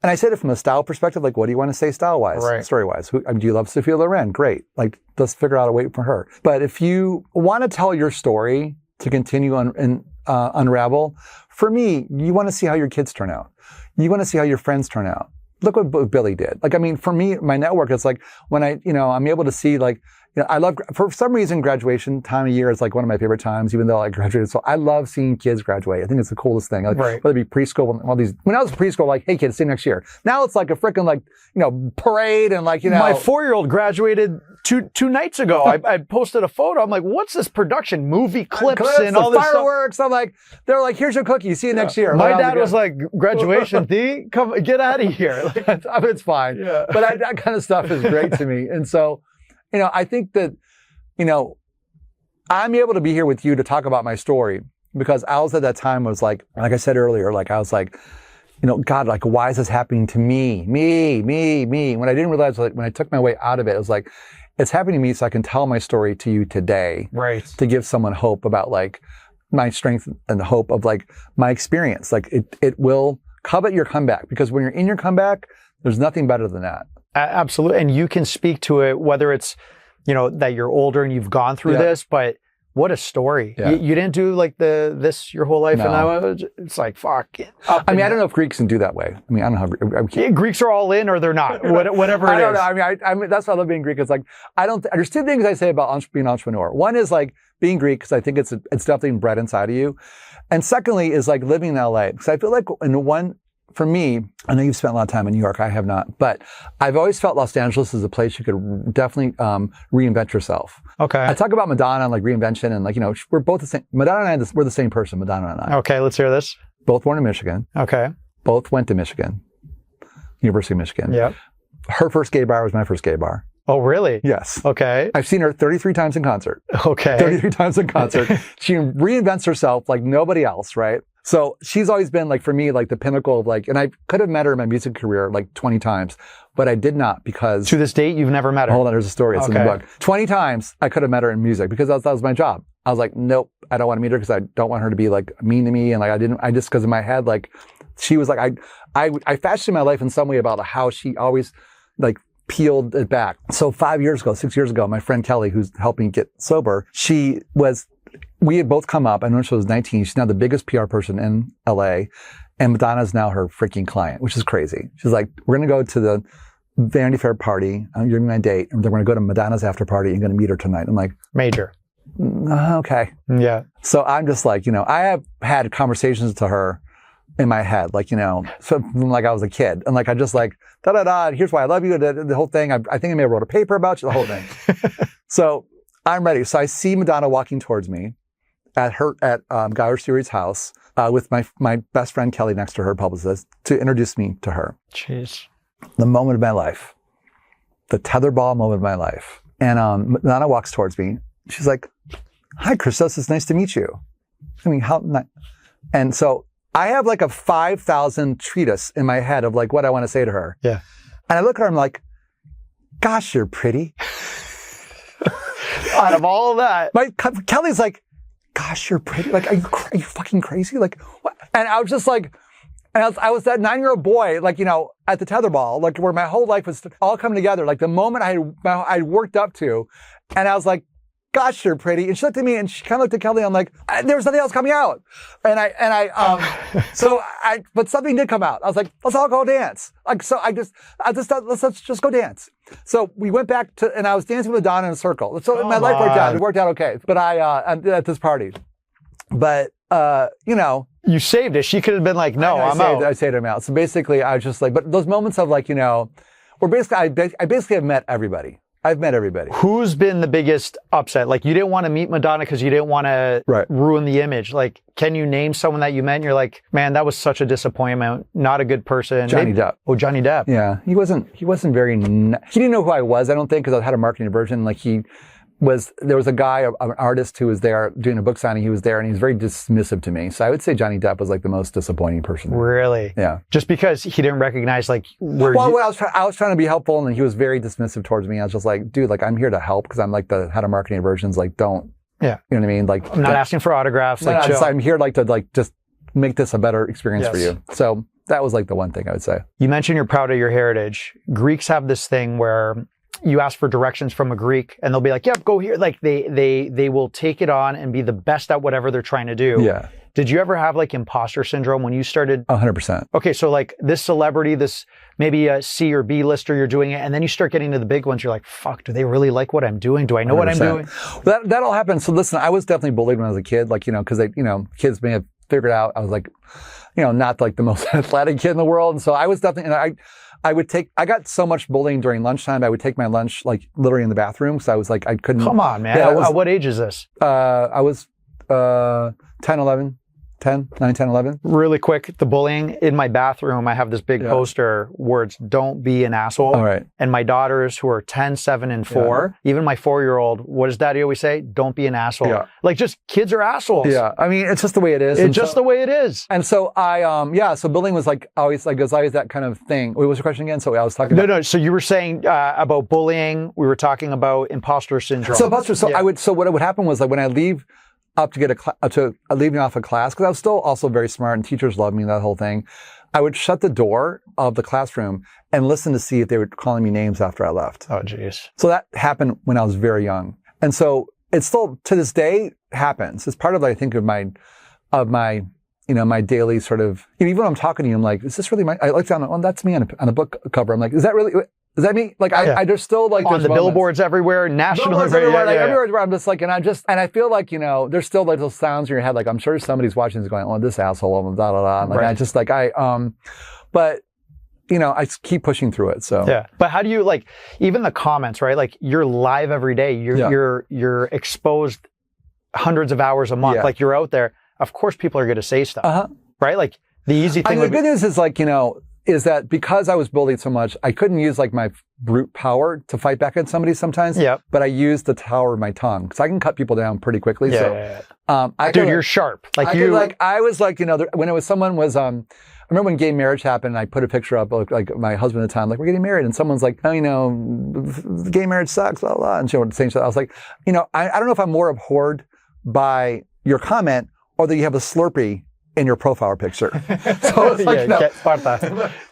And I said it from a style perspective, like, what do you want to say style-wise, story-wise? Do you love Sophia Loren? Great. Like, let's figure out a way for her. But if you want to tell your story to continue and unravel, for me, you want to see how your kids turn out. You want to see how your friends turn out. Look what Billy did. Like, I mean, for me, my network, it's like when I'm able to see, like, you know, I love, for some reason, graduation time of year is like one of my favorite times, even though I graduated. So I love seeing kids graduate. I think it's the coolest thing. Like, whether it be preschool, when I was in preschool, like, hey kids, see you next year. Now it's like a freaking, like, you know, parade and like, you know. My 4-year-old graduated two nights ago. I posted a photo. I'm like, what's this production? Movie clips and all this fireworks. Stuff. I'm like, they're like, here's your cookie. See you next year. My dad was like, graduation, D, come get out of here. Like, it's fine. Yeah. But that kind of stuff is great to me. And so, you know, I think that I'm able to be here with you to talk about my story because I was at that time was like I said earlier, like I was like, God, like, why is this happening to me? Me. When I didn't realize, like, when I took my way out of it, it was like, it's happening to me so I can tell my story to you today. Right. To give someone hope about, like, my strength and the hope of, like, my experience. Like, it will covet your comeback because when you're in your comeback, there's nothing better than that. Absolutely. And you can speak to it, whether it's, that you're older and you've gone through this, but what a story. Yeah. You didn't do like this your whole life. No. And it's like, fuck. I mean, I don't know if Greeks can do that way. I mean, I don't know how Greeks are all in or they're not, whatever it is. I don't know. I mean, that's why I love being Greek. It's like, there's two things I say about being an entrepreneur. One is like being Greek, because I think it's definitely bred inside of you. And secondly is like living in LA. Because I feel like for me, I know you've spent a lot of time in New York. I have not. But I've always felt Los Angeles is a place you could definitely reinvent yourself. Okay. I talk about Madonna and like reinvention and like, we're both the same. Madonna and I, we're the same person, Madonna and I. Okay, let's hear this. Both born in Michigan. Okay. Both went to Michigan, University of Michigan. Yep. Her first gay bar was my first gay bar. Oh, really? Yes. Okay. I've seen her 33 times in concert. Okay. 33 times in concert. She reinvents herself like nobody else, right? So she's always been like, for me, like the pinnacle of like, and I could have met her in my music career like 20 times, but I did not because... To this date, you've never met her? Hold on, there's a story. It's in the book. 20 times I could have met her in music because that was my job. I was like, nope, I don't want to meet her because I don't want her to be like mean to me. And like, I just, because in my head, like, she was like, I fashioned my life in some way about how she always like peeled it back. So 6 years ago, my friend Kelly, who's helping me get sober, we had both come up. I know she was 19. She's now the biggest PR person in LA. And Madonna's now her freaking client, which is crazy. She's like, we're going to go to the Vanity Fair party. You're going to be my date. And then we're going to go to Madonna's after party and going to meet her tonight. I'm like, major. Okay. Yeah. So I'm just like, I have had conversations to her in my head, like, something like I was a kid. And like, I just like, here's why I love you. The whole thing. I think I may have wrote a paper about you, the whole thing. So I'm ready. So I see Madonna walking towards me at Gower Stewart's house with my best friend Kelly next to her, publicist, to introduce me to her. Jeez. The moment of my life. The tetherball moment of my life. And Madonna walks towards me. She's like, hi, Christos, it's nice to meet you. I mean, how nice. And so I have like a 5,000 treatise in my head of like what I want to say to her. Yeah. And I look at her, I'm like, gosh, you're pretty. Out of all of that. Kelly's like, gosh, you're pretty. Like, are you fucking crazy? Like, what? And I was just like, I was that 9-year-old boy, like, at the tetherball, like where my whole life was all coming together. Like the moment I worked up to, and I was like, gosh, you're pretty. And she looked at me and she kind of looked at Kelly. I'm like, there was nothing else coming out. But something did come out. I was like, let's all go dance. Like, so I just thought, let's just go dance. So we went back and I was dancing with Donna in a circle. So my life worked out. It worked out okay. But at this party, but, You saved it. She could have been like, no, I'm out. I saved him out. So basically I was just like, but those moments of like, where basically, I basically have met everybody. I've met everybody. Who's been the biggest upset? Like, you didn't want to meet Madonna because you didn't want to ruin the image. Like, can you name someone that you met and you're like, man, that was such a disappointment. Not a good person. Johnny Depp. Oh, Johnny Depp. Yeah. He wasn't very, he didn't know who I was, I don't think, because I had a marketing version. Like, there was a guy, an artist who was there doing a book signing. He was there and he was very dismissive to me. So I would say Johnny Depp was like the most disappointing person. Really? Yeah. Just because he didn't recognize like I was trying to be helpful and he was very dismissive towards me. I was just like, dude, like I'm here to help because I'm like the head of marketing versions. Like don't. Yeah. You know what I mean? Like I'm not asking for autographs. No, I'm here like to like just make this a better experience for you. So that was like the one thing I would say. You mentioned you're proud of your heritage. Greeks have this thing where you ask for directions from a Greek and they'll be like, yep, go here. Like they will take it on and be the best at whatever they're trying to do. Yeah. Did you ever have like imposter syndrome when you started? 100%. Okay. So like this celebrity, this maybe a C or B lister, you're doing it. And then you start getting to the big ones. You're like, fuck, do they really like what I'm doing? Do I know 100%. What I'm doing? That all happened. So listen, I was definitely bullied when I was a kid. Like, cause kids may have figured out I was like, not like the most athletic kid in the world. And so I was definitely, I got so much bullying during lunchtime. I would take my lunch like literally in the bathroom. So I was like, I couldn't. Come on, man. What age is this? I was 10, 10, 9, 10, 11. Really quick, the bullying. In my bathroom, I have this big poster, words, don't be an asshole. All right. And my daughters who are 10, 7, and 4, even my 4-year-old, what does daddy always say? Don't be an asshole. Yeah. Like, just kids are assholes. Yeah. I mean, it's just the way it is. It's just the way it is. And so so bullying was like always that kind of thing. What was your question again? So I was talking about. No. So you were saying about bullying. We were talking about imposter syndrome. So what would happen was like when I leave up to get leaving off a class, because I was still also very smart and teachers loved me, that whole thing. I would shut the door of the classroom and listen to see if they were calling me names after I left. Oh, geez. So that happened when I was very young. And so it still, to this day, happens. It's part of, I think, of my my daily sort of, even when I'm talking to you, I'm like, is this really I look down, oh, that's me on a book cover. I'm like, is that me? Like, I just still like on the billboards everywhere, nationally, everywhere where I'm just like, and I feel like, there's still like those sounds in your head. Like, I'm sure somebody's watching this going, oh, this asshole, blah, blah, blah. Like, I just like, but I keep pushing through it. So yeah. But how do you even the comments, right? Like, you're live every day. You're exposed hundreds of hours a month. Like, you're out there. Of course, people are going to say stuff, right? Like, the easy thing. The good news is is that because I was bullied so much, I couldn't use like my brute power to fight back at somebody sometimes. Yeah. But I used the power of my tongue because I can cut people down pretty quickly. Dude, you're sharp. I was like, when it was someone was, I remember when gay marriage happened, and I put a picture up of like my husband at the time, like, we're getting married, and someone's like, oh, gay marriage sucks, blah, blah, and she was saying, I was like, I don't know if I'm more abhorred by your comment or that you have a Slurpee in your profile picture. So it's like,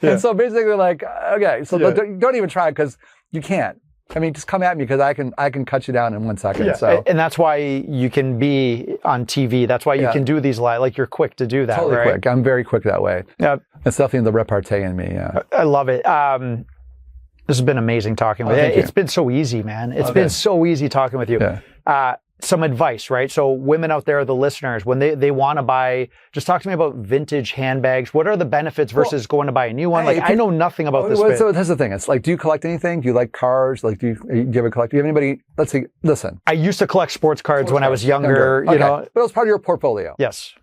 And so basically like, okay, so don't even try because you can't. I mean, just come at me because I can cut you down in 1 second. Yeah. So. And that's why you can be on TV. That's why you can do these live. Like, you're quick to do that, totally right? Quick. I'm very quick that way. Yeah. It's definitely the repartee in me. Yeah. I love it. This has been amazing talking with you. It's been so easy, man. It's been so easy talking with you. Yeah. Some advice, right? So women out there, the listeners, when they want to buy, just talk to me about vintage handbags. What are the benefits versus going to buy a new one? I know nothing about this. So here's the thing. It's like, do you collect anything? Do you like cars? Like, do you ever collect? Do you have anybody? Let's see. Listen. I used to collect sports cards when I was younger. Okay. But it was part of your portfolio. Yes.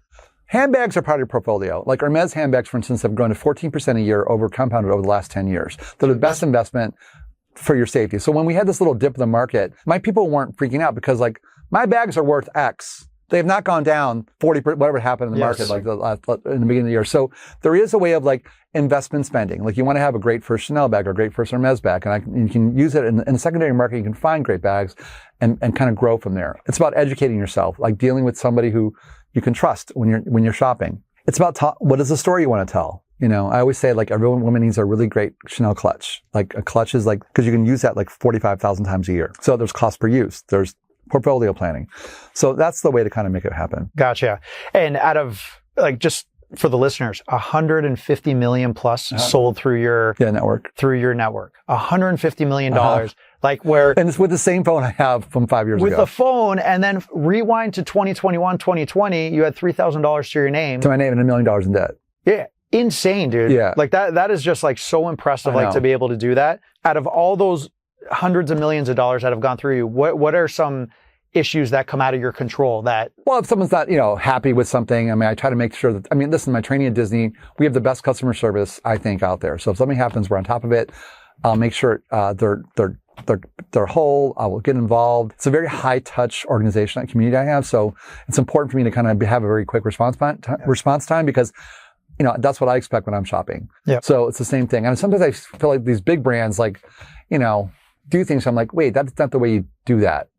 Handbags are part of your portfolio. Like Hermes handbags, for instance, have grown to 14% a year compounded over the last 10 years. They're the best investment for your safety. So when we had this little dip in the market, my people weren't freaking out because like, my bags are worth X. They have not gone down 40%, whatever happened in the market like in the beginning of the year. So there is a way of like investment spending. Like, you want to have a great first Chanel bag or a great first Hermes bag, and you can use it in the secondary market. You can find great bags and kind of grow from there. It's about educating yourself, like dealing with somebody who you can trust when you're shopping. It's about what is the story you want to tell. I always say like every woman needs a really great Chanel clutch. Like a clutch is like, because you can use that like 45,000 times a year. So there's cost per use. There's portfolio planning. So that's the way to kind of make it happen. Gotcha. And out of just for the listeners, 150 million plus sold through your network. Through your network. $150 million. And it's with the same phone I have from 5 years ago. With the phone, and then rewind to 2021, 2020, you had $3,000 to your name. To my name and $1 million in debt. Yeah. Insane, dude. Yeah. Like that is just like so impressive, to be able to do that. Out of all those hundreds of millions of dollars that have gone through you, what are some issues that come out of your control that... Well, if someone's not, happy with something, I try to make sure that, listen, my training at Disney, we have the best customer service, I think, out there. So if something happens, we're on top of it. I'll make sure they're whole. I will get involved. It's a very high-touch organization, that community I have. So it's important for me to kind of have a very quick response time because that's what I expect when I'm shopping. Yeah. So it's the same thing. And sometimes I feel like these big brands, do things. I'm like, wait, that's not the way you do that.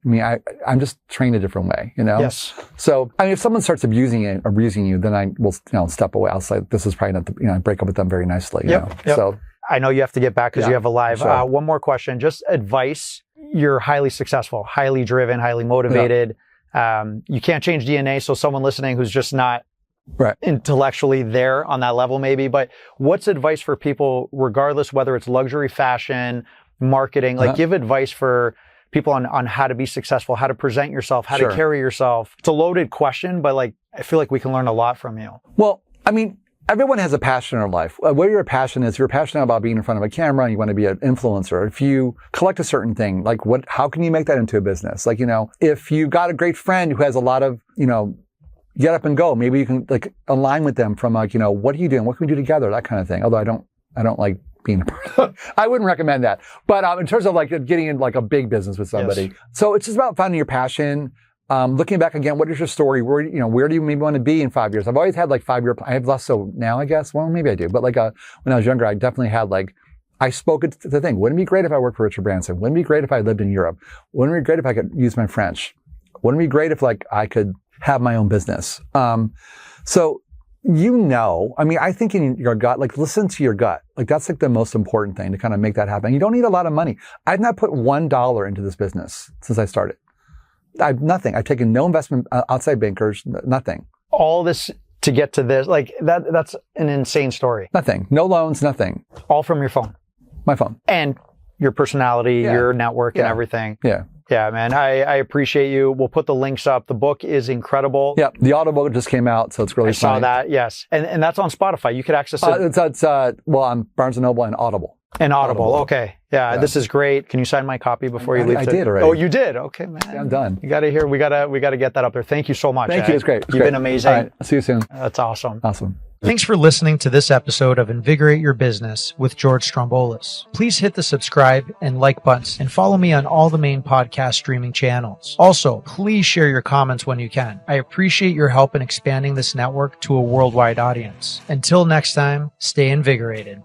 I'm just trained a different way, Yes. So, if someone starts abusing it or abusing you, then I will, step away. I'll say, this is probably not I break up with them very nicely. Yep. So I know you have to get back because you have a live. Sure. One more question, just advice. You're highly successful, highly driven, highly motivated. You can't change DNA. So someone listening who's just not intellectually there on that level, maybe, but what's advice for people, regardless, whether it's luxury fashion, marketing, give advice for people on how to be successful, how to present yourself, how to carry yourself. It's a loaded question, but I feel like we can learn a lot from you. Well, everyone has a passion in their life. Where your passion is, you're passionate about being in front of a camera and you want to be an influencer. If you collect a certain thing, how can you make that into a business? If you've got a great friend who has a lot of, get up and go. Maybe you can like align with them from like, what are you doing? What can we do together? That kind of thing. Although I don't like being, I wouldn't recommend that. But in terms of like getting in like a big business with somebody. Yes. So it's just about finding your passion. Looking back again, what is your story? Where do you maybe want to be in 5 years? I've always had like 5 year, I have less so now, I guess. Well, maybe I do. But like when I was younger, I definitely had like, I spoke it to the thing. Wouldn't it be great if I worked for Richard Branson? Wouldn't it be great if I lived in Europe? Wouldn't it be great if I could use my French? Wouldn't it be great if like I could have my own business? So, I think in your gut, like listen to your gut. Like that's like the most important thing to kind of make that happen. You don't need a lot of money. I've not put $1 into this business since I started. Nothing. I've taken no investment outside bankers, nothing. All this to get to this, like that's an insane story. Nothing. No loans, nothing. All from your phone. My phone. And your personality, your network and everything. Yeah. Yeah, man. I appreciate you. We'll put the links up. The book is incredible. Yeah. The audiobook just came out, so it's really funny. I saw that, yes. And that's on Spotify. You could access it. It's on Barnes & Noble and Audible. And Audible. Okay. Yeah, this is great. Can you sign my copy before you leave? I did already. Oh, you did? Okay, man. Yeah, I'm done. You got to hear. We got to get that up there. Thank you so much. Thank you. It's great. You've been amazing. All right. I'll see you soon. That's awesome. Awesome. Thanks for listening to this episode of Invigorate Your Business with George Stroumboulis. Please hit the subscribe and like buttons and follow me on all the main podcast streaming channels. Also, please share your comments when you can. I appreciate your help in expanding this network to a worldwide audience. Until next time, stay invigorated.